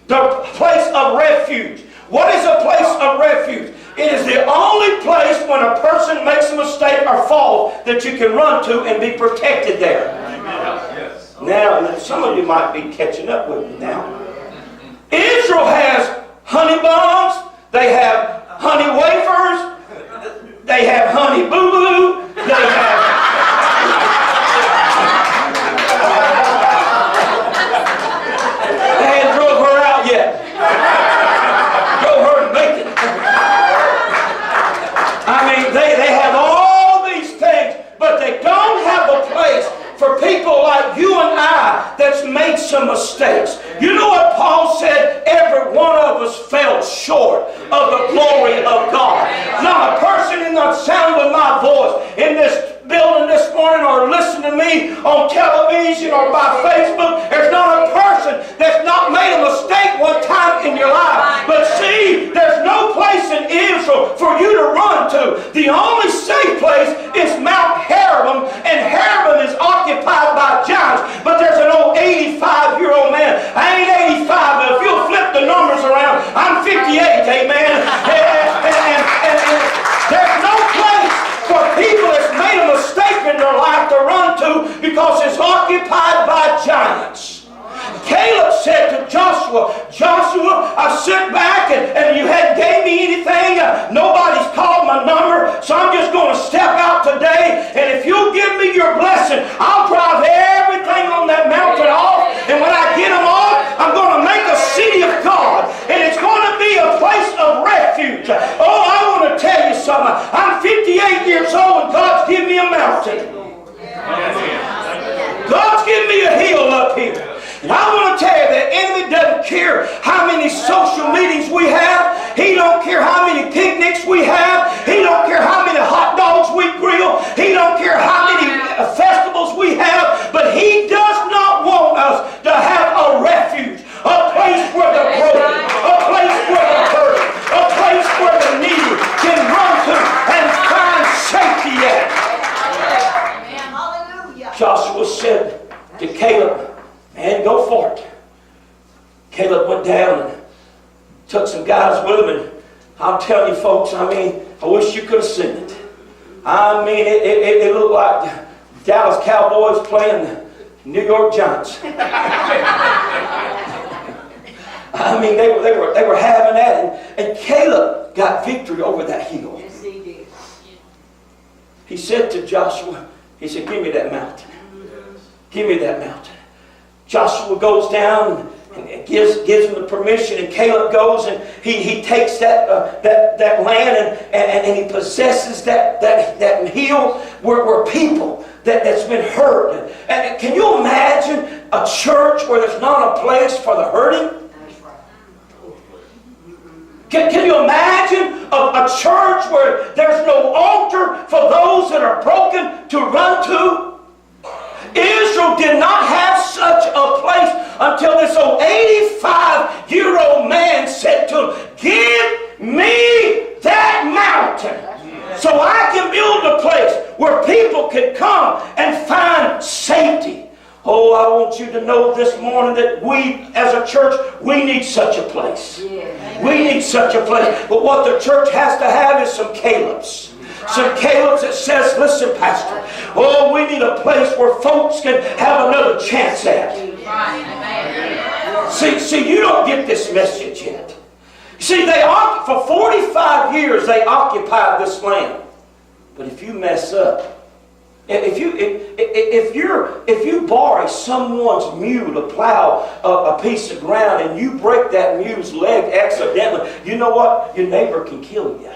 the place of refuge. What is a place of refuge? It is the only place when a person makes a mistake or falls that you can run to and be protected there. Yes. Now, some of you might be catching up with me now. Israel has honey buns, they have honey wafers, they have honey boo-boo, they have... They hadn't drove her out yet. Drove her and make it. I mean, they have all these things, but they don't have a place for people like you and I that's made some mistakes. You know what Paul said? Every one of us fell short of the glory of God. Not a person in the sound of my voice in this building this morning or listen to me on television or by Facebook, there's not a person that's not made a mistake one time in your life. But see, there's no place in Israel for you to run to. The only safe place is Mount Hermon, and Hermon is occupied by giants. But there's an old 85-year-old man. I ain't 85, but if you'll flip the numbers around, I'm 58, amen. And there's no place for people that's made a mistake in their life to run to because it's occupied by giants. Caleb said to Joshua, Joshua, I sit back and you hadn't gave me anything. Nobody's called my number, so I'm just going to step out today. And if you'll give me your blessing, I'll drive everything on that mountain off. And when I get them off, I'm going to make a city of God. And it's going to be a place of refuge. Oh, I want to tell you something. I'm 58 years old and God's given me a mountain. God's given me a hill up here. And I want to tell you, the enemy doesn't care how many social meetings we have. He don't care how many picnics we have. He don't care how many hot dogs we grill. He don't care how many festivals we have. But he does not want us to have a refuge, a place where the broken, a place where the hurt, a place where the needy can run to and find safety at. Joshua said to Caleb, man, go for it. Caleb went down and took some guys with him, and I'm telling you folks, I mean, I wish you could have seen it. I mean, it looked like Dallas Cowboys playing the New York Giants. I mean, they were having at it, and Caleb got victory over that hill. Yes, he did. He said to Joshua, he said, give me that mountain. Give me that mountain. Joshua goes down and gives him the permission, and Caleb goes and he takes that land and he possesses that hill where people that's been hurt. And can you imagine a church where there's not a place for the hurting? Can you imagine a church where there's no altar for those that are broken to run to? Israel did not have such a place until this old 85-year-old man said to him, give me that mountain so I can build a place where people can come and find safety. Oh, I want you to know this morning that we, as a church, we need such a place. We need such a place. But what the church has to have is some Calebs. Some Calebs that says, listen, Pastor, oh, we need a place where folks can have another chance at. See, you don't get this message yet. See, for 45 years they occupied this land. But if you mess up, if you borrow someone's mule to plow a piece of ground and you break that mule's leg accidentally, you know what? Your neighbor can kill you.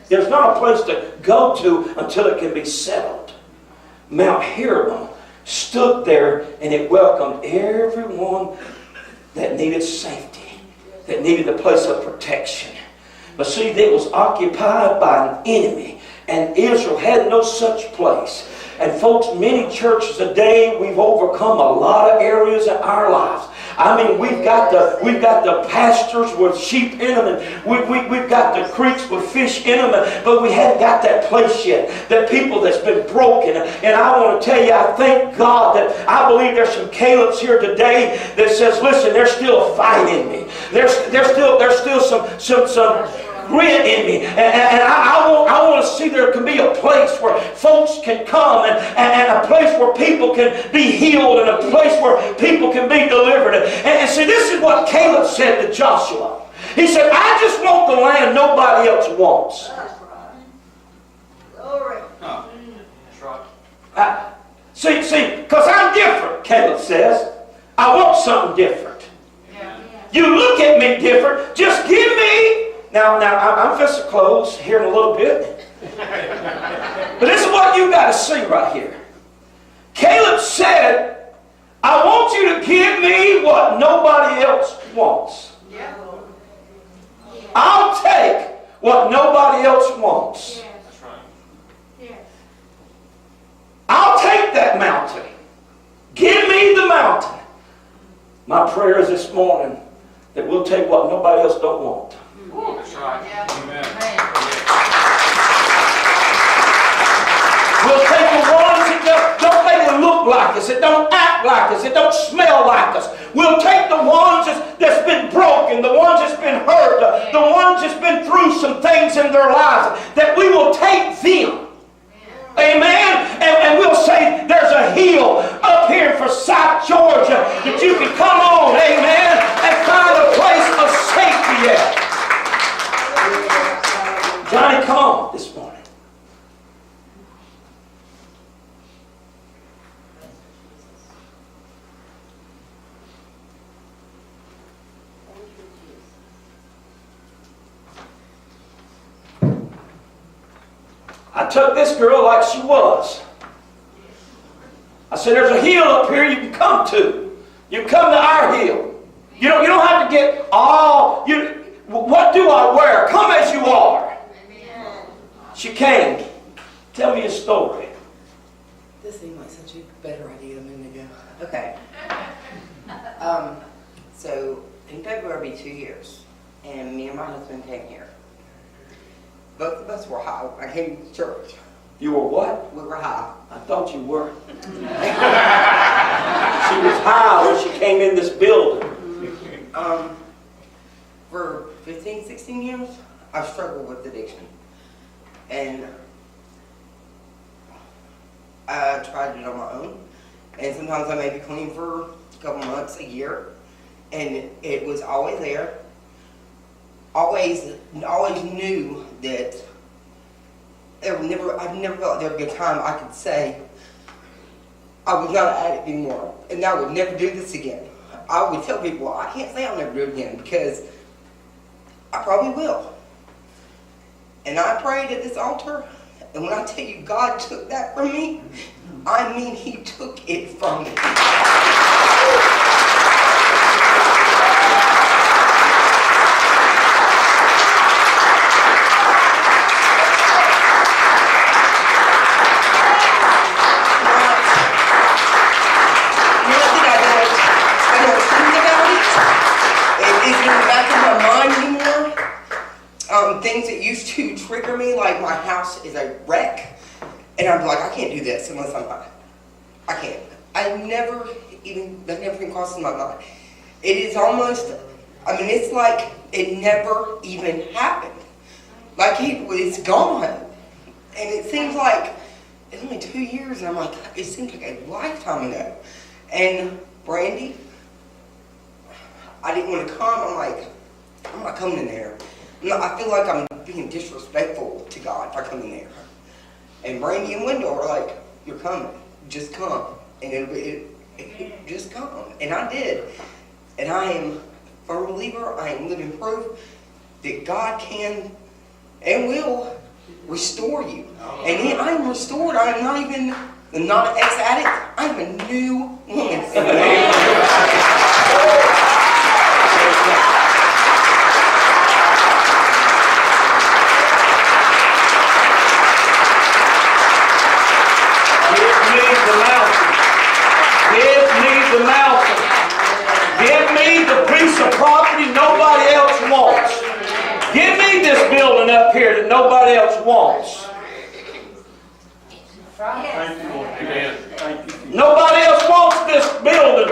There's not a place to go to until it can be settled. Mount Hermon stood there and it welcomed everyone that needed safety, that needed a place of protection. But see, it was occupied by an enemy, and Israel had no such place. And folks, many churches today, we've overcome a lot of areas in our lives. I mean, we've got the pastures with sheep in them, and we've got the creeks with fish in them, but we haven't got that place yet. That people that's been broken. And I want to tell you, I thank God that I believe there's some Calebs here today that says, listen, there's still a fight in me. There's still some grit in me, and I want to see there can be a place where folks can come and a place where people can be healed and a place where people can be delivered. And see, this is what Caleb said to Joshua. He said, I just want the land nobody else wants. That's right. Glory. That's right. See, because I'm different, Caleb says. I want something different. Yeah. You look at me different. Just give me. Now, I'm fixing to close here in a little bit. But this is what you got to see right here. Caleb said, I want you to give me what nobody else wants. Yeah. I'll take what nobody else wants. That's right. Yes. I'll take that mountain. Give me the mountain. My prayer is this morning that we'll take what nobody else don't want. That's right. Amen. We'll take the ones that don't maybe look like us, that don't act like us, that don't smell like us. We'll take the ones that's been broken, the ones that's been hurt, the ones that's been through some things in their lives, that we will take them. Amen? And we'll say there's a hill up here in Forsyth, Georgia, that you can come on, amen, and find a place of safety at. Johnny, come on this morning. I took this girl like she was. I said, there's a hill up here you can come to. You can come to our hill. You don't have to get all... What do I wear? Come as you are. She came. Tell me a story. This seemed like such a better idea a minute ago. Okay. So in February, 2 years, and me and my husband came here. Both of us were high when I came to church. You were what? We were high. I thought you were. She was high when she came in this building. For 15, 16 years, I struggled with addiction. And I tried it on my own. And sometimes I may be clean for a couple months, a year. And it was always there. Always knew that I've never felt there would be a time I could say I was not an addict anymore, and I would never do this again. I would tell people, I can't say I'll never do it again, because I probably will. And I prayed at this altar, and when I tell you God took that from me, I mean, he took it from me. Things that used to trigger me, like my house is a wreck, and I'm like, I can't do this unless I can't. That never even crosses my mind. It is almost, it's like it never even happened. Like it's gone. And it seems like it's only 2 years, and I'm like, it seems like a lifetime ago. And Brandy, I didn't want to come. I'm like, I'm not coming in there. I feel like I'm being disrespectful to God if I come in there. And Brandy and Wendell were like, you're coming. Just come. And it just come. And I did. And I am a firm believer. I am living proof that God can and will restore you. And I am restored. I am not even not an ex-addict. I'm a new woman. The mountain. Give me the piece of property nobody else wants. Give me this building up here that nobody else wants. Thank you, Lord. Amen. Thank you. Nobody else wants this building.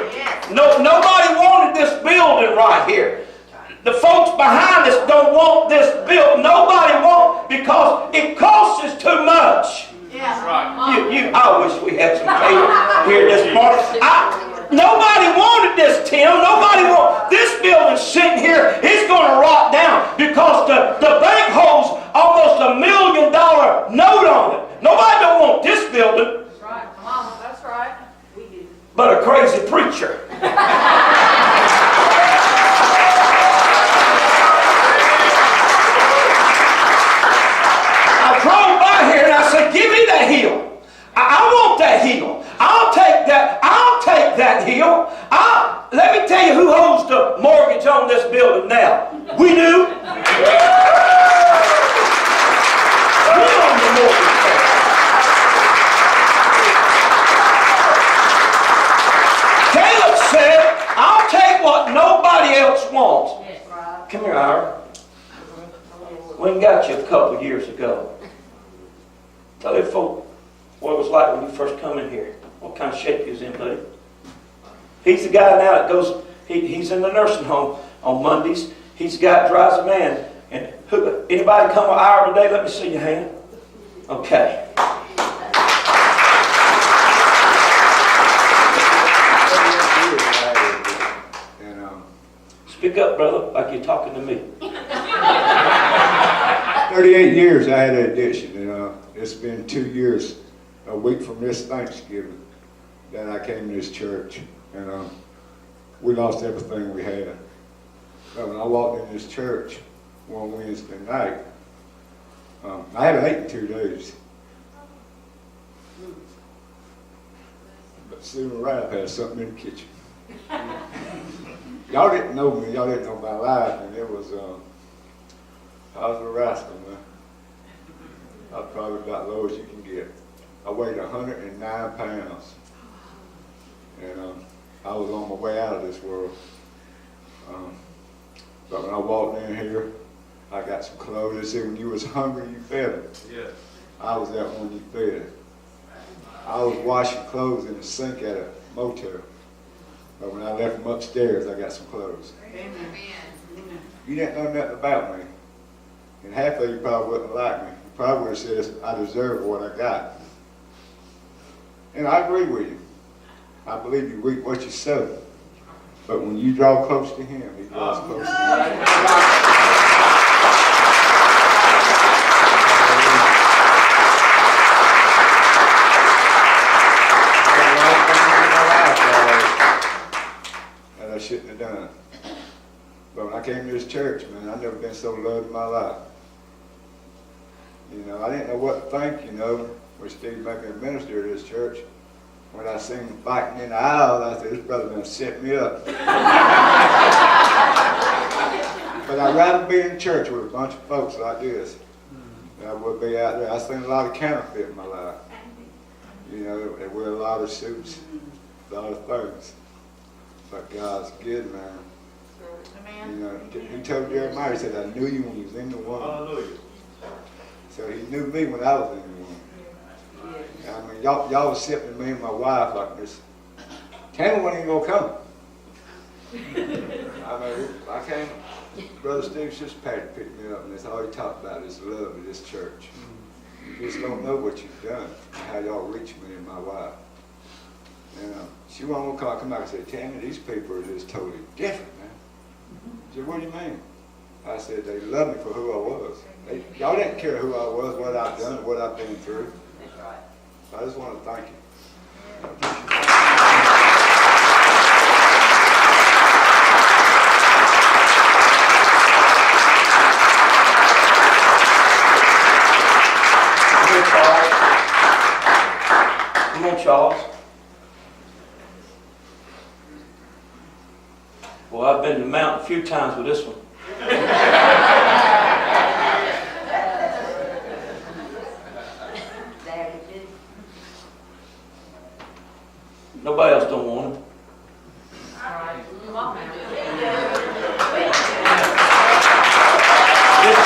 Nobody wanted this building right here. The folks behind us don't want this building. Nobody wants because it costs us too much. That's right. I wish we had some faith here this morning. Nobody wanted this, Tim. Nobody wanted this building sitting here. It's going to rot down because the bank holds almost $1 million note on it. Nobody don't want this building. That's right. Mama, that's right. We do. But a crazy preacher. I drove by here and I said, give me that hill. I want that hill. I'll take that. I'll take that hill. Let me tell you who holds the mortgage on this building now. We do. We own the mortgage. Caleb said, I'll take what nobody else wants. Yes, right. Come here, Ira. We got you a couple years ago. Tell them folk what it was like when you first come in here. What kind of shape you was in, buddy? He's the guy now that goes, he's in the nursing home on Mondays. He's the guy that drives a man. And anybody come with Ira today? Let me see your hand. Okay. Speak up, brother, like you're talking to me. 38 years I had an addiction, and it's been 2 years, a week from this Thanksgiving, that I came to this church, and we lost everything we had. But when I walked in this church one Wednesday night, I haven't eaten 2 days. But soon right, I've had something in the kitchen. Y'all didn't know me, y'all didn't know my life, and it was, I was a rascal, man. I was probably about low as you can get. I weighed 109 pounds. And I was on my way out of this world. But when I walked in here, I got some clothes. They said when you was hungry, you fed them. Yes. I was that one you fed. I was washing clothes in the sink at a motel. But when I left them upstairs, I got some clothes. Amen. You didn't know nothing about me. And half of you probably wouldn't like me. You probably would have said I deserve what I got. And I agree with you. I believe you reap what you sow. But when you draw close to him, he draws close to you. That I shouldn't have done. But when I came to this church, man, I've never been so loved in my life. You know, I didn't know what to think, you know, with Steve making a minister at this church. When I seen him fighting in the aisle, I said, this brother gonna set me up. But I'd rather be in church with a bunch of folks like this than I would be out there. I've seen a lot of counterfeit in my life. You know, they wear a lot of suits, a lot of things. But God's good, man. You know, he told Jeremiah, he said, I knew you when you was in the womb. Hallelujah. So he knew me when I was in the womb. I mean, y'all was sitting with me and my wife like this. Tammy wasn't even gonna come. I mean, I came, Brother Steve's just paid to pick me up, and that's all he talked about is love of this church. You just don't know what you've done, and how y'all reached me and my wife. And she wasn't gonna come back and say, Tammy, these people are just totally different, man. She said, what do you mean? I said, they love me for who I was. Y'all didn't care who I was, what I've done, what I've been through. I just want to thank you. Come on, Charles. Well, I've been to the mountain a few times with this one. Nobody else don't want him. This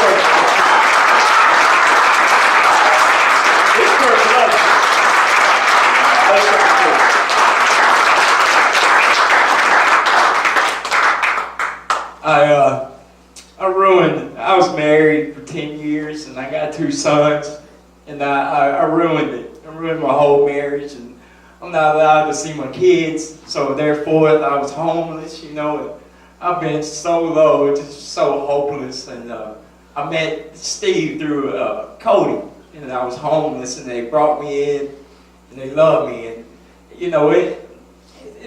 church loves you. That's what it is. I was married for 10 years and I got 2 sons, and I ruined it. I ruined my whole marriage, and I'm not allowed to see my kids, so therefore I was homeless, you know. And I've been so low, just so hopeless, and I met Steve through Cody, and I was homeless, and they brought me in, and they loved me, and you know, it's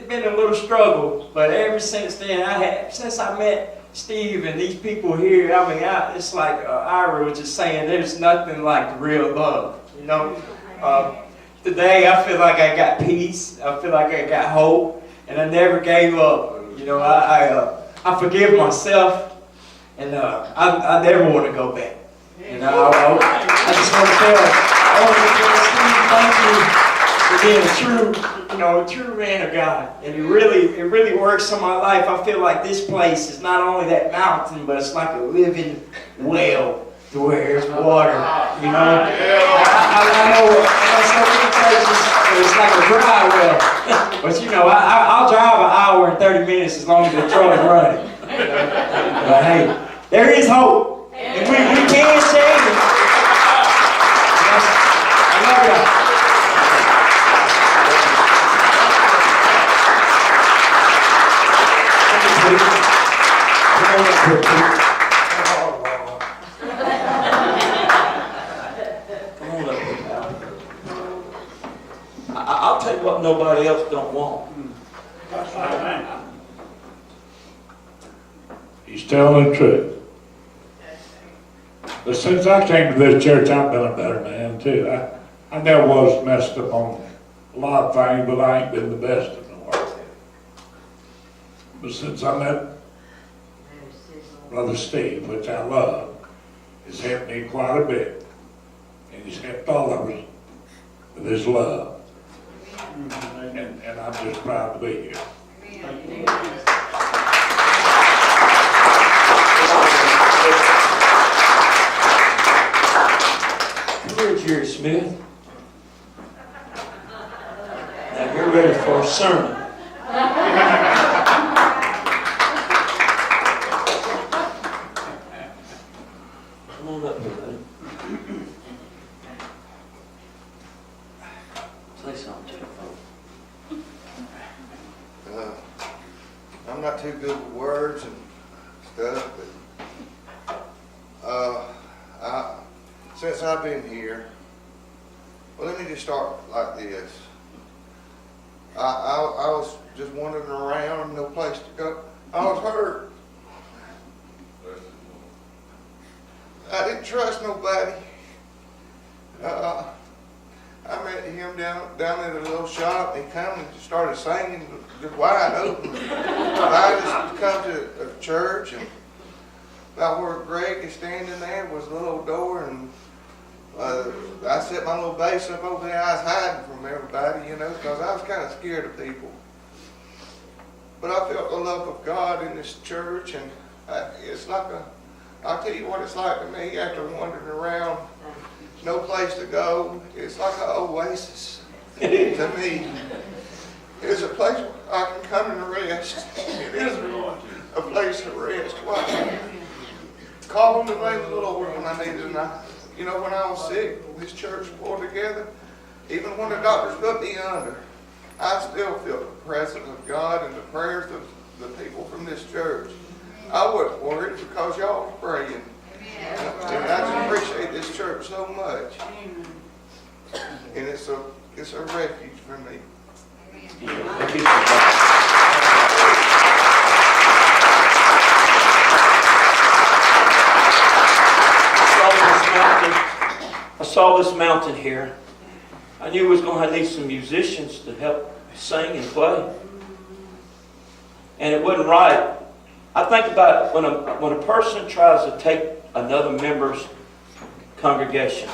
been a little struggle, but ever since then, since I met Steve and these people here, I mean, it's like Ira was just saying, there's nothing like real love, you know. Today, I feel like I got peace. I feel like I got hope, and I never gave up. You know, I forgive myself, and I never want to go back. And I just want to tell Steve, thank you for being a true man of God. And it really works in my life. I feel like this place is not only that mountain, but it's like a living well to where there's water. You know, I know so many places it's like a dry well, but you know, I'll drive an hour and 30 minutes as long as the truck is running. But hey, there is hope, and we can change it. I love y'all. I'll tell you what nobody else don't want. He's telling the truth. But since I came to this church, I've been a better man too. I never was messed up on a lot of things, but I ain't been the best in the world. But since I met Brother Steve, which I love, has helped me quite a bit. And he's helped all of us with his love. And I'm just proud to be here. Come here, Jerry Smith. Now you're ready for a sermon. Come on up here, buddy. Say something to the folks. I'm not too good with words and stuff, but since I've been here, well, let me just start like this. I was just wandering around, no place to go. I was hurt. I didn't trust nobody. I met him down at a little shop. shop. He come and started singing just wide open. I just come to a church, and about where Greg is standing there was a little door, and I set my little base up over there. I was hiding from everybody, you know, because I was kind of scared of people. But I felt the love of God in this church, and it's like I'll tell you what it's like to me after wandering around, no place to go. It's like an oasis to me. It's a place where I can come and rest. It is a place to rest. Why? Call on the name of the Lord when I needed it. You know, when I was sick, this church pulled together. Even when the doctors put me under, I still feel the presence of God and the prayers of the people from this church. I wasn't worried because y'all was praying. And I just appreciate this church so much. And it's a refuge for me. I saw this mountain here. I knew we was going to need some musicians to help sing and play. And it wasn't right. I think about when a person tries to take another member's congregation.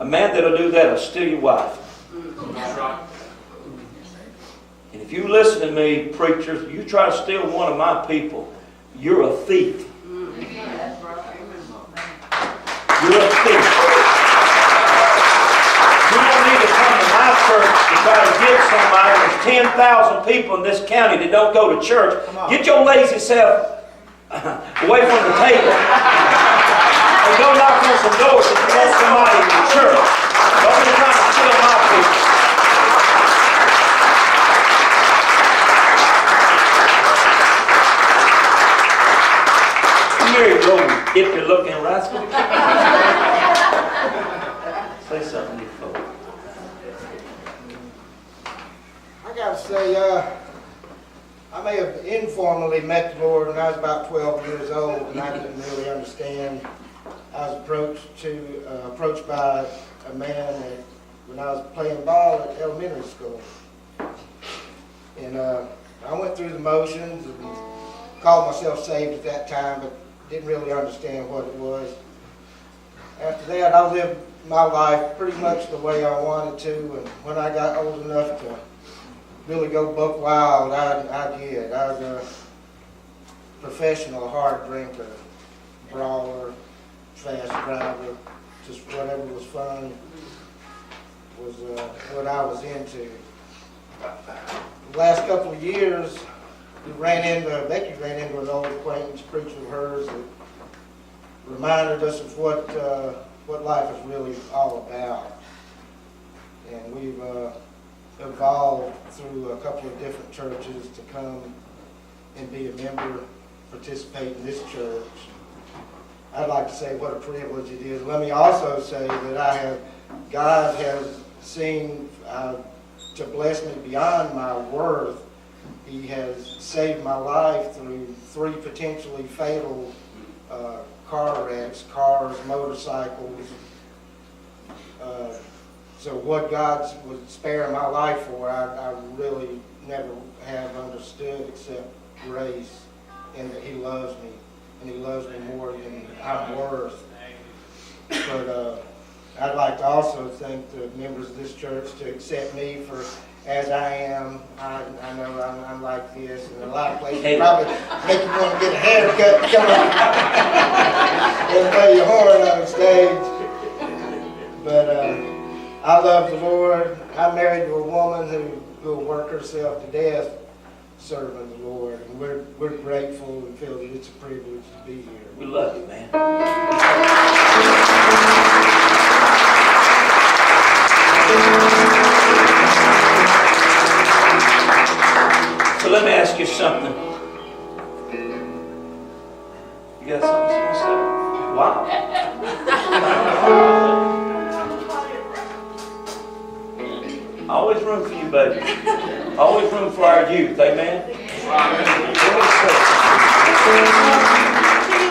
A man that'll do that will steal your wife. That's right. And if you listen to me, preachers, you try to steal one of my people, you're a thief. You're a thief. You don't need to come to my church to try to get somebody. There's 10,000 people in this county that don't go to church. Get your lazy self away from the table and go knock on some doors if you want somebody in the church. Don't be trying to steal my people. Here you go, if you're looking rascal. Say something, you folks. I gotta say, I may have informally met the Lord when I was about 12 years old, and I didn't really understand. I was approached by a man when I was playing ball at elementary school. And I went through the motions and called myself saved at that time, but didn't really understand what it was. After that, I lived my life pretty much the way I wanted to, and when I got old enough to really go buck wild, I did. I was a professional hard drinker, brawler, fast driver, just whatever was fun was what I was into. The last couple of years, Becky ran into an old acquaintance, preacher of hers, that reminded us of what life is really all about. And we've evolved through a couple of different churches to come and be a member, participate in this church. I'd like to say what a privilege it is. Let me also say that God has seen to bless me beyond my worth. He has saved my life through 3 potentially fatal car wrecks, cars, motorcycles. So what God would spare my life for, I really never have understood except grace, and that He loves me, and He loves me more than I'm worth. But I'd like to also thank the members of this church to accept me for as I am. I know I'm like this, and a lot of places probably make you want to get a haircut and come up and play your horn on stage. But I love the Lord. I'm married to a woman who will work herself to death serving the Lord, and we're grateful and feel that it's a privilege to be here. We love you, man. So let me ask you something. You got something you want to say? Wow. Always room for you, baby. Always room for our youth. Amen? It's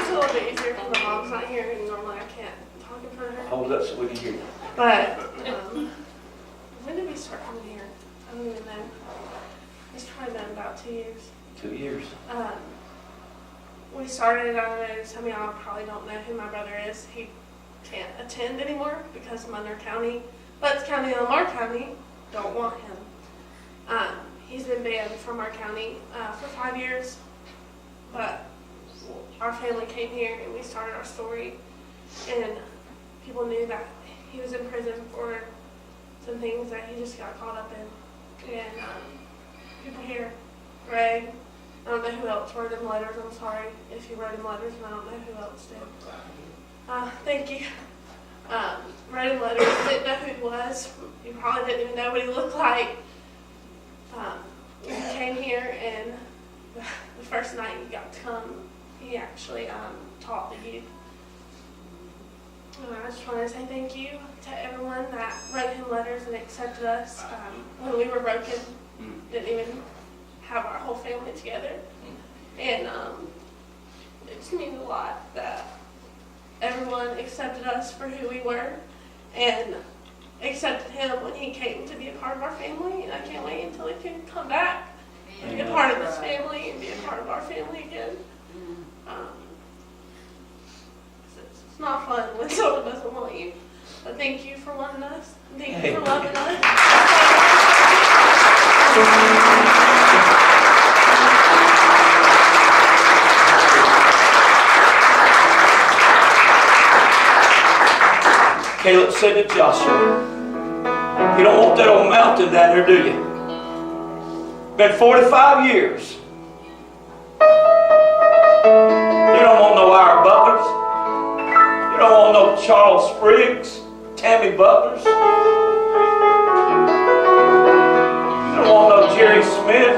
a little bit easier for the mom's not here, and normally I can't talk in front of her. Hold up so we can hear you. But when did we start? start coming here? I don't even know. It's probably been about 2 years. 2 years. We started, I don't know, some of y'all probably don't know who my brother is. He can't attend anymore because Monroe County, Butts County and Lamar County don't want him. He's been banned from our county for 5 years, but our family came here and we started our story, and people knew that he was in prison for some things that he just got caught up in. And people here, Greg, I don't know who else wrote him letters. I'm sorry if you wrote him letters, and I don't know who else did. Thank you. Wrote him letters, didn't know who he was. You probably didn't even know what he looked like. He came here, and the first night he got to come, he actually taught the youth. And I just want to say thank you to everyone that wrote him letters and accepted us when we were broken. Didn't even have our whole family together. And it just means a lot that everyone accepted us for who we were and accepted him when he came to be a part of our family. And I can't wait until he can come back and be a part of this family and be a part of our family again. It's not fun when someone doesn't want you. But thank you for wanting us. Thank you for loving us. Caleb said to Joshua, you don't want that old mountain down there, do you? Been 45 years. You don't want no Ira Butlers. You don't want no Charles Spriggs, Tammy Butlers. You don't want no Jerry Smith.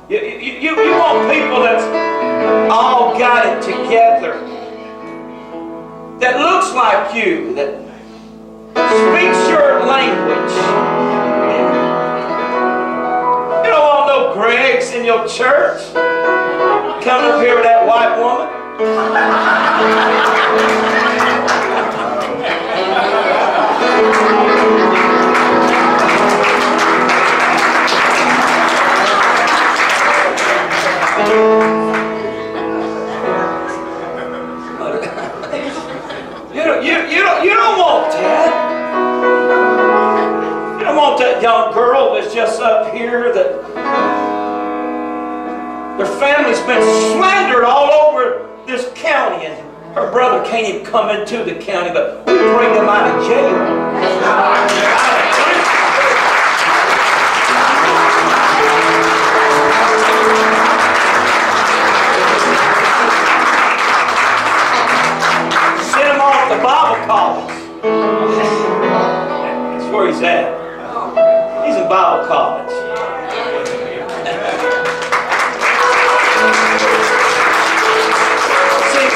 You want people that's all got it together, that looks like you, that speaks your language. You don't want no Gregs in your church coming up here with that white woman. You don't want that. You don't want that young girl that's just up here that their family's been slandered all over this county, and her brother can't even come into the county, but we bring them out of jail. The Bible college. That's where he's at. He's in Bible college.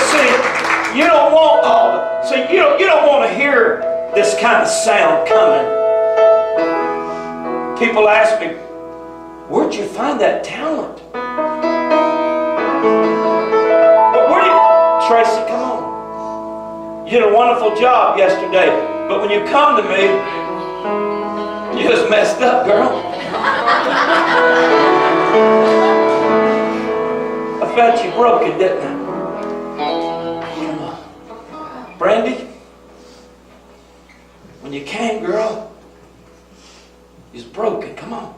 See, you don't want all the. See, you don't want to hear this kind of sound coming. People ask me, where'd you find that talent? But where did Tracy come on? You did a wonderful job yesterday, but when you come to me, you just messed up, girl. I felt you broken, didn't I? Come on. Brandy, when you came, girl, you was broken. Come on.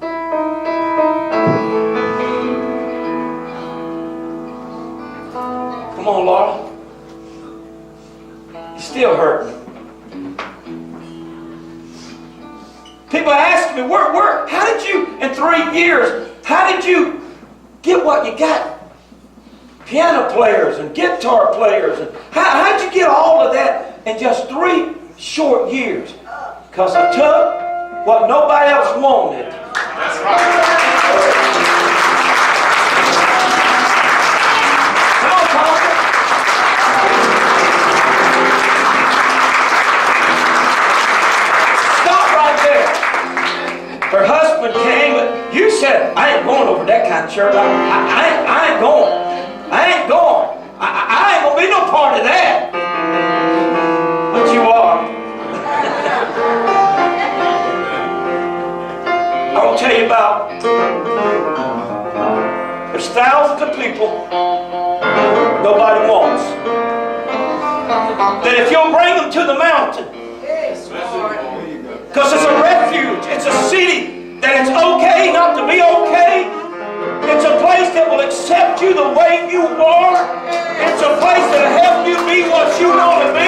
Come on, Laura. Still hurting. People ask me, how did you, in 3 years, how did you get what you got? Piano players and guitar players. And how did you get all of that in just 3 short years? Because I took what nobody else wanted. That's right. Come on, Parker. Her husband came, but you said, I ain't going over that kind of church. I ain't going. I ain't going. I ain't going to be no part of that. But you are. I'll tell you about, there's thousands of people nobody wants. That if you'll bring them to the mountain, because it's a refuge, it's a city that it's okay not to be okay. It's a place that will accept you the way you are. It's a place that will help you be what you want to be.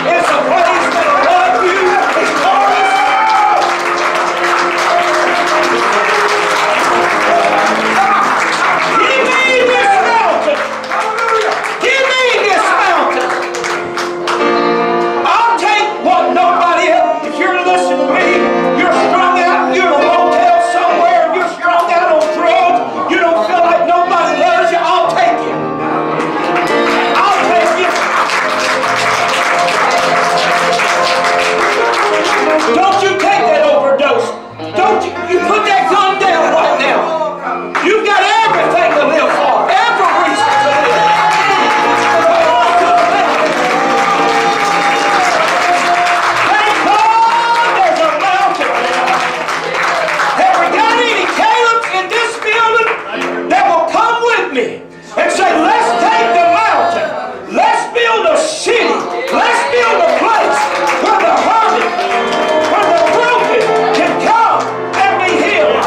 It's a place that will love you regardless. Give me this mountain. Give me this mountain. I'll take what nobody else. If you're listening to me, you're strung out, you're in a motel somewhere, you're strung out on drugs, you don't feel like nobody loves you, I'll take you. I'll take you. Don't you take that overdose. Don't you put that gun down right now. You've got everything to live for. Every reason to live. Come on to the mountain. Thank God there's a mountain. Have we got any Calebs in this building that will come with me and say, let's take the mountain. Let's build a city. Let's build a place where the hurting, where the broken can come and be healed.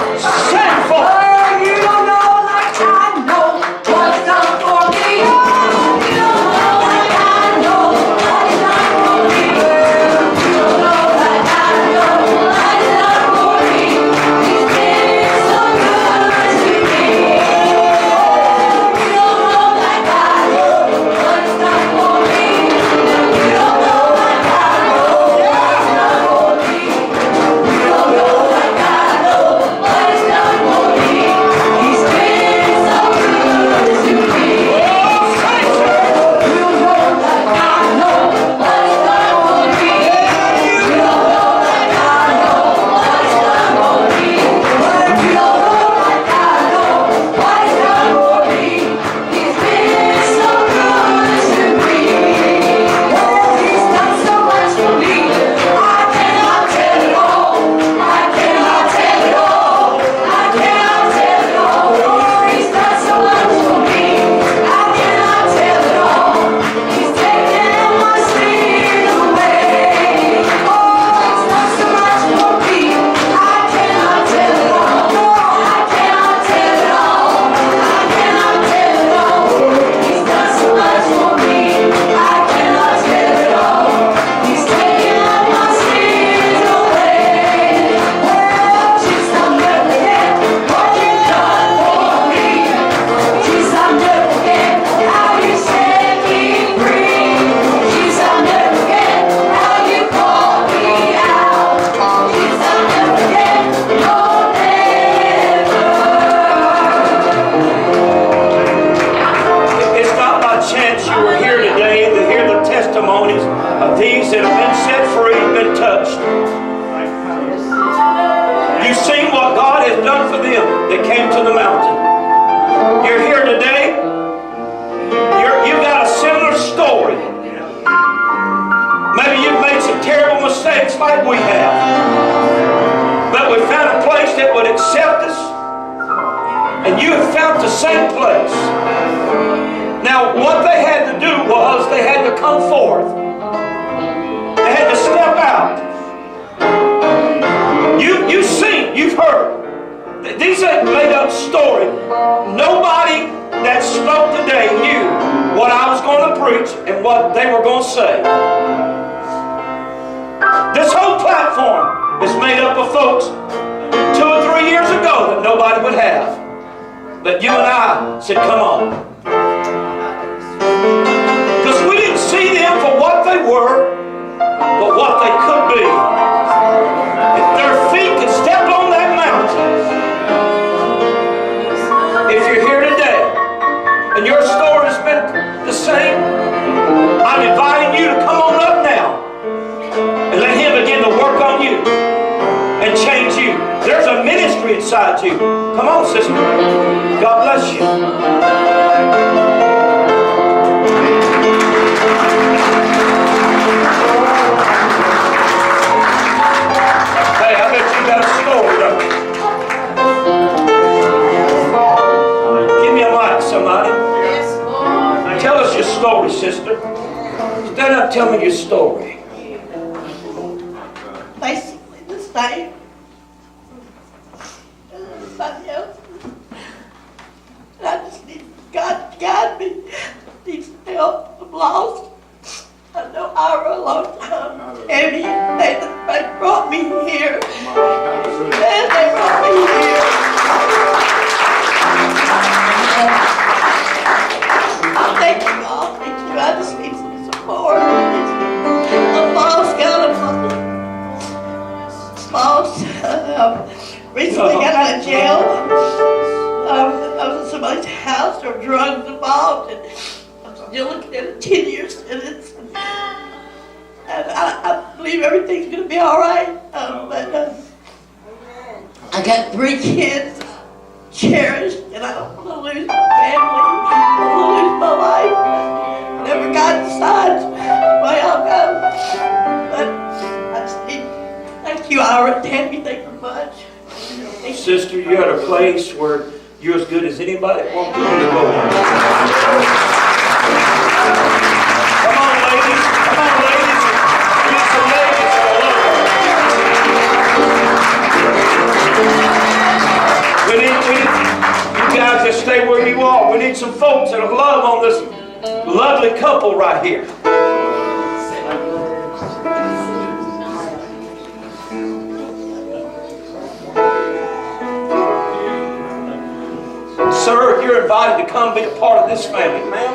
Send for it. You don't know like I know what's done for me. You don't know like I know what's done for me. You don't know like I know what's done for me. He's been so good to me. You don't know like I know what's done for me. You don't know like I know what's done for me. You don't know like I know what's done for me. He's been so good to me. You don't know like I know what's done for me. You don't know like I know what's done for me. You don't know like I know what's done for me. He's been so good to me. He's done so much for me. I cannot tell it all. I cannot tell it all. I cannot tell it all. He's done so much for me. I cannot tell it all. He's taken my sin away. Oh, he's done so much for me. I cannot tell it all. I cannot tell it all. I cannot tell it all. He's done so much for me. I cannot tell it all. He's taken my sins away. Oh, Jesus, I'll never forget what you've done for me. Jesus, I'll never forget how you set me free. Jesus, I'll never forget how you called me out. Jesus, I'll never forget, no, It's not by chance you are here today to hear the testimonies of these that have been set free, been touched. You've seen what God has done for them that came to the mountain. You're here today. You've got a similar story. Maybe you've made some terrible mistakes like we have. But we found a place that would accept us. And you have found the same place. Now, what they had to do was they had to come forth. They had to step out. You've seen, you've heard. These ain't made up story. Nobody that spoke today knew what I was going to preach and what they were going to say. This whole platform is made up of folks 2 or 3 years ago that nobody would have. But you and I said, come on. Because we didn't see them for what they were, but what they could be. If their feet could step on that mountain. If you're here today, and your story's been the same, I'm inviting you to come on up now and let Him begin to work on you and change you. There's a ministry inside you. Come on, sister. God bless you. Hey, I bet you got a story, don't you? story, sister. Stand up and tell me your story. Basically the same as everybody else. And I just need God to guide me. Needs help. I'm lost. I know Ira a long time. Emmy, they brought me here. And they brought me here. Thank you all. Thank you. I just need some support. I'm lost, God. I'm lost. Recently got out of jail. I was in somebody's house. There were drugs involved. And I'm still looking at a 10-year sentence. And I believe everything's going to be all right. But I got 3 kids cherished, and I don't want to lose my family. I don't want to lose my life. Whatever God decides, way I'll go. But I just need, thank you, Ira and Tammy. Thank you much. Sister, you're at a place where you're as good as anybody that walked through the door. Come on, ladies. Come on, ladies. Get some ladies that love her. You guys just stay where you are. We need some folks that will love on this lovely couple right here. Sir, you're invited to come be a part of this family, ma'am.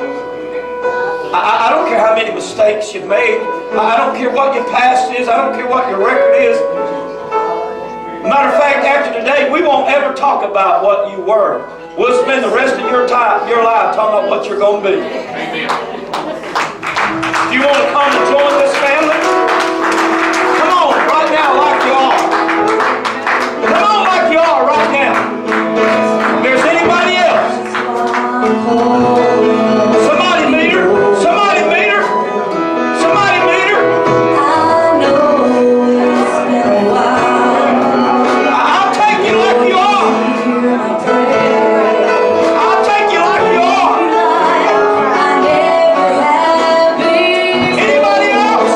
I don't care how many mistakes you've made. I don't care what your past is. I don't care what your record is. Matter of fact, after today, we won't ever talk about what you were. We'll spend the rest of your life talking about what you're going to be. Do you want to come and join this family? Come on, right now, like you are. Come on, like you are, right now. If there's anybody else, somebody meet her. Somebody meet her. Somebody meet her. I know it's been a while. I'll take you like you are. I'll take you like you are. I never have been. Anybody else?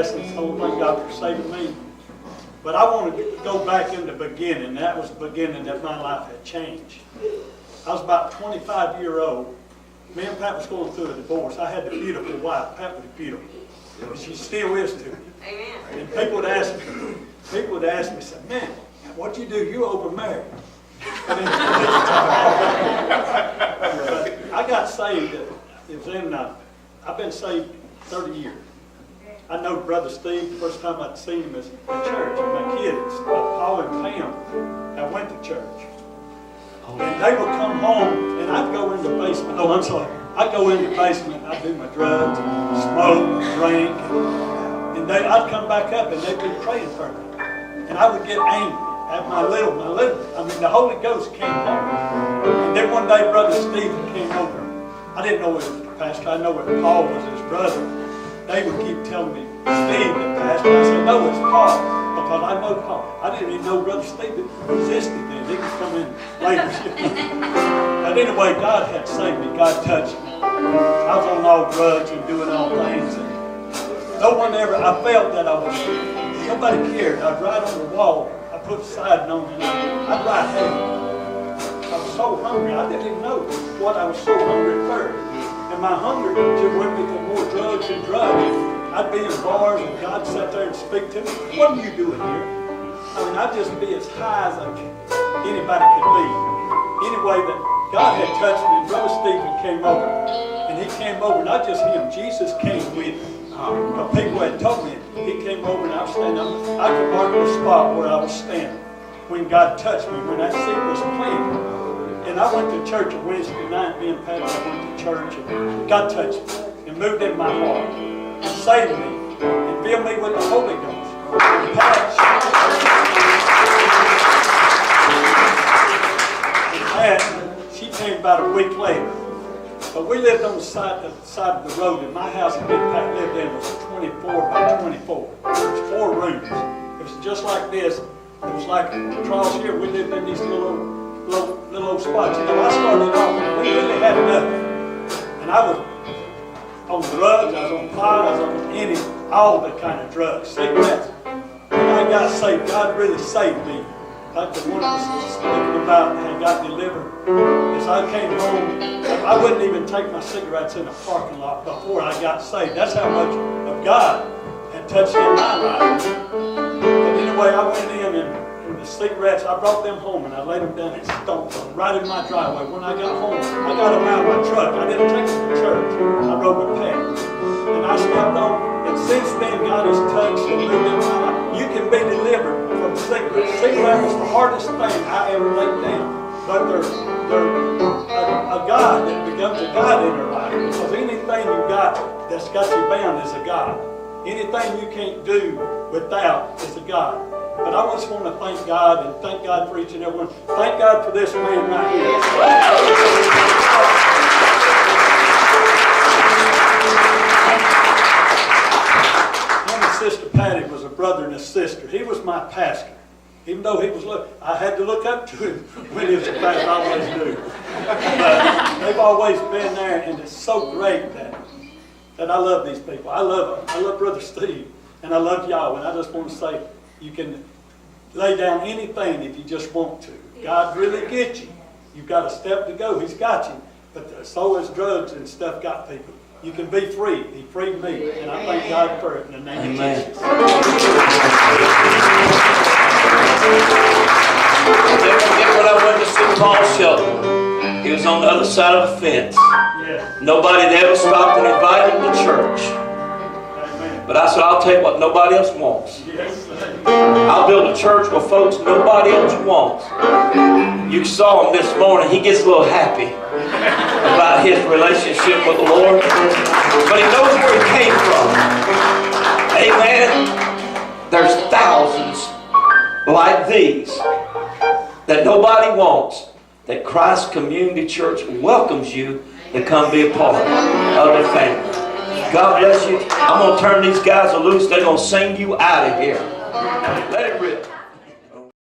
blessing. It's the only thing God for saving me. But I want to go back in the beginning. That was the beginning that my life had changed. I was about 25 years old. Me and Pat was going through a divorce. I had a beautiful wife. Pat was beautiful. And she still is to me. Amen. And people would ask me, say, man, what'd you do? You overmarried. But I got saved. It was in, I've been saved 30 years. I know Brother Steve, the first time I'd seen him is in church. And my kids, Paul and Pam, I went to church. And they would come home, and I'd go in the basement. Oh, I'm sorry. I'd go in the basement, I'd do my drugs, smoke, drink. And I'd come back up, and they'd be praying for me. And I would get angry at the Holy Ghost came home. And then one day, Brother Stephen came over. I didn't know it was the pastor. I know it Paul was his brother. They would keep telling me, Steve, the pastor. I said, no, it's Paul, because I know Paul. I didn't even know Brother Steve existed then. He could come in later. But anyway, God had saved me. God touched me. I was on all drugs and doing all things. And no one ever, I felt that I was, nobody cared. I'd write on the wall. I put siding on it. I'd write heavy. I was so hungry. I didn't even know what I was so hungry for. And my hunger just went me for more drugs and drugs. I'd be in bars and God sat there and speak to me. What are you doing here? I mean, I'd just be as high as anybody could be. Anyway, that God had touched me, and Brother Stephen came over. And he came over, not just him, Jesus came with him. But people had told me, he came over and I was standing up. I could mark the spot where I was standing when God touched me, when that seed was planted. And I went to church on Wednesday night, me and Pat, I went to church, and God touched me and moved in my heart and saved me and filled me with the Holy Ghost. And Pat, she came about a week later. But we lived on the side of the road, and my house that Pat lived in was 24 by 24. It was 4 rooms. It was just like this. It was like across here. We lived in these little old spots. You know, I started off, and we really had enough. And I was on drugs, I was on pot, I was on all the kind of drugs, cigarettes. When I got saved, God really saved me. Like the one I was speaking about and got delivered. As I came home, I wouldn't even take my cigarettes in a parking lot before I got saved. That's how much of God had touched in my life. But anyway, I went in and the cigarettes, I brought them home and I laid them down and stomped them right in my driveway. When I got home, I got them out of my truck. I didn't take them to church. I rode with Pat. And I stepped on. And since then, God has touched and moved in my life. You can be delivered from cigarettes. Cigarettes was the hardest thing I ever laid down. But they're a God that becomes a God in your life. Because anything you got that's got you bound is a God. Anything you can't do without is a God. But I just want to thank God and thank God for each and every one. Thank God for this man right here. Him and Sister Patty was a brother and a sister. He was my pastor. Even though he was, I had to look up to him when he was a pastor. I always do. But they've always been there, and it's so great that I love these people. I love them. I love Brother Steve, and I love y'all. And I just want to say, you can lay down anything if you just want to. God really gets you. You've got a step to go. He's got you. But so is drugs and stuff got people. You can be free. He freed me. And I thank God for it in the name of Jesus. When I went to see Paul Shelton, he was on the other side of the fence. Nobody had ever stopped and invited him to church. But I said, I'll take what nobody else wants. I'll build a church where folks nobody else wants. You saw him this morning. He gets a little happy about his relationship with the Lord. But he knows where he came from. Amen. There's thousands like these that nobody wants, that Christ Community Church welcomes you to come be a part of the family. God bless you. I'm going to turn these guys loose. They're going to sing you out of here. Let it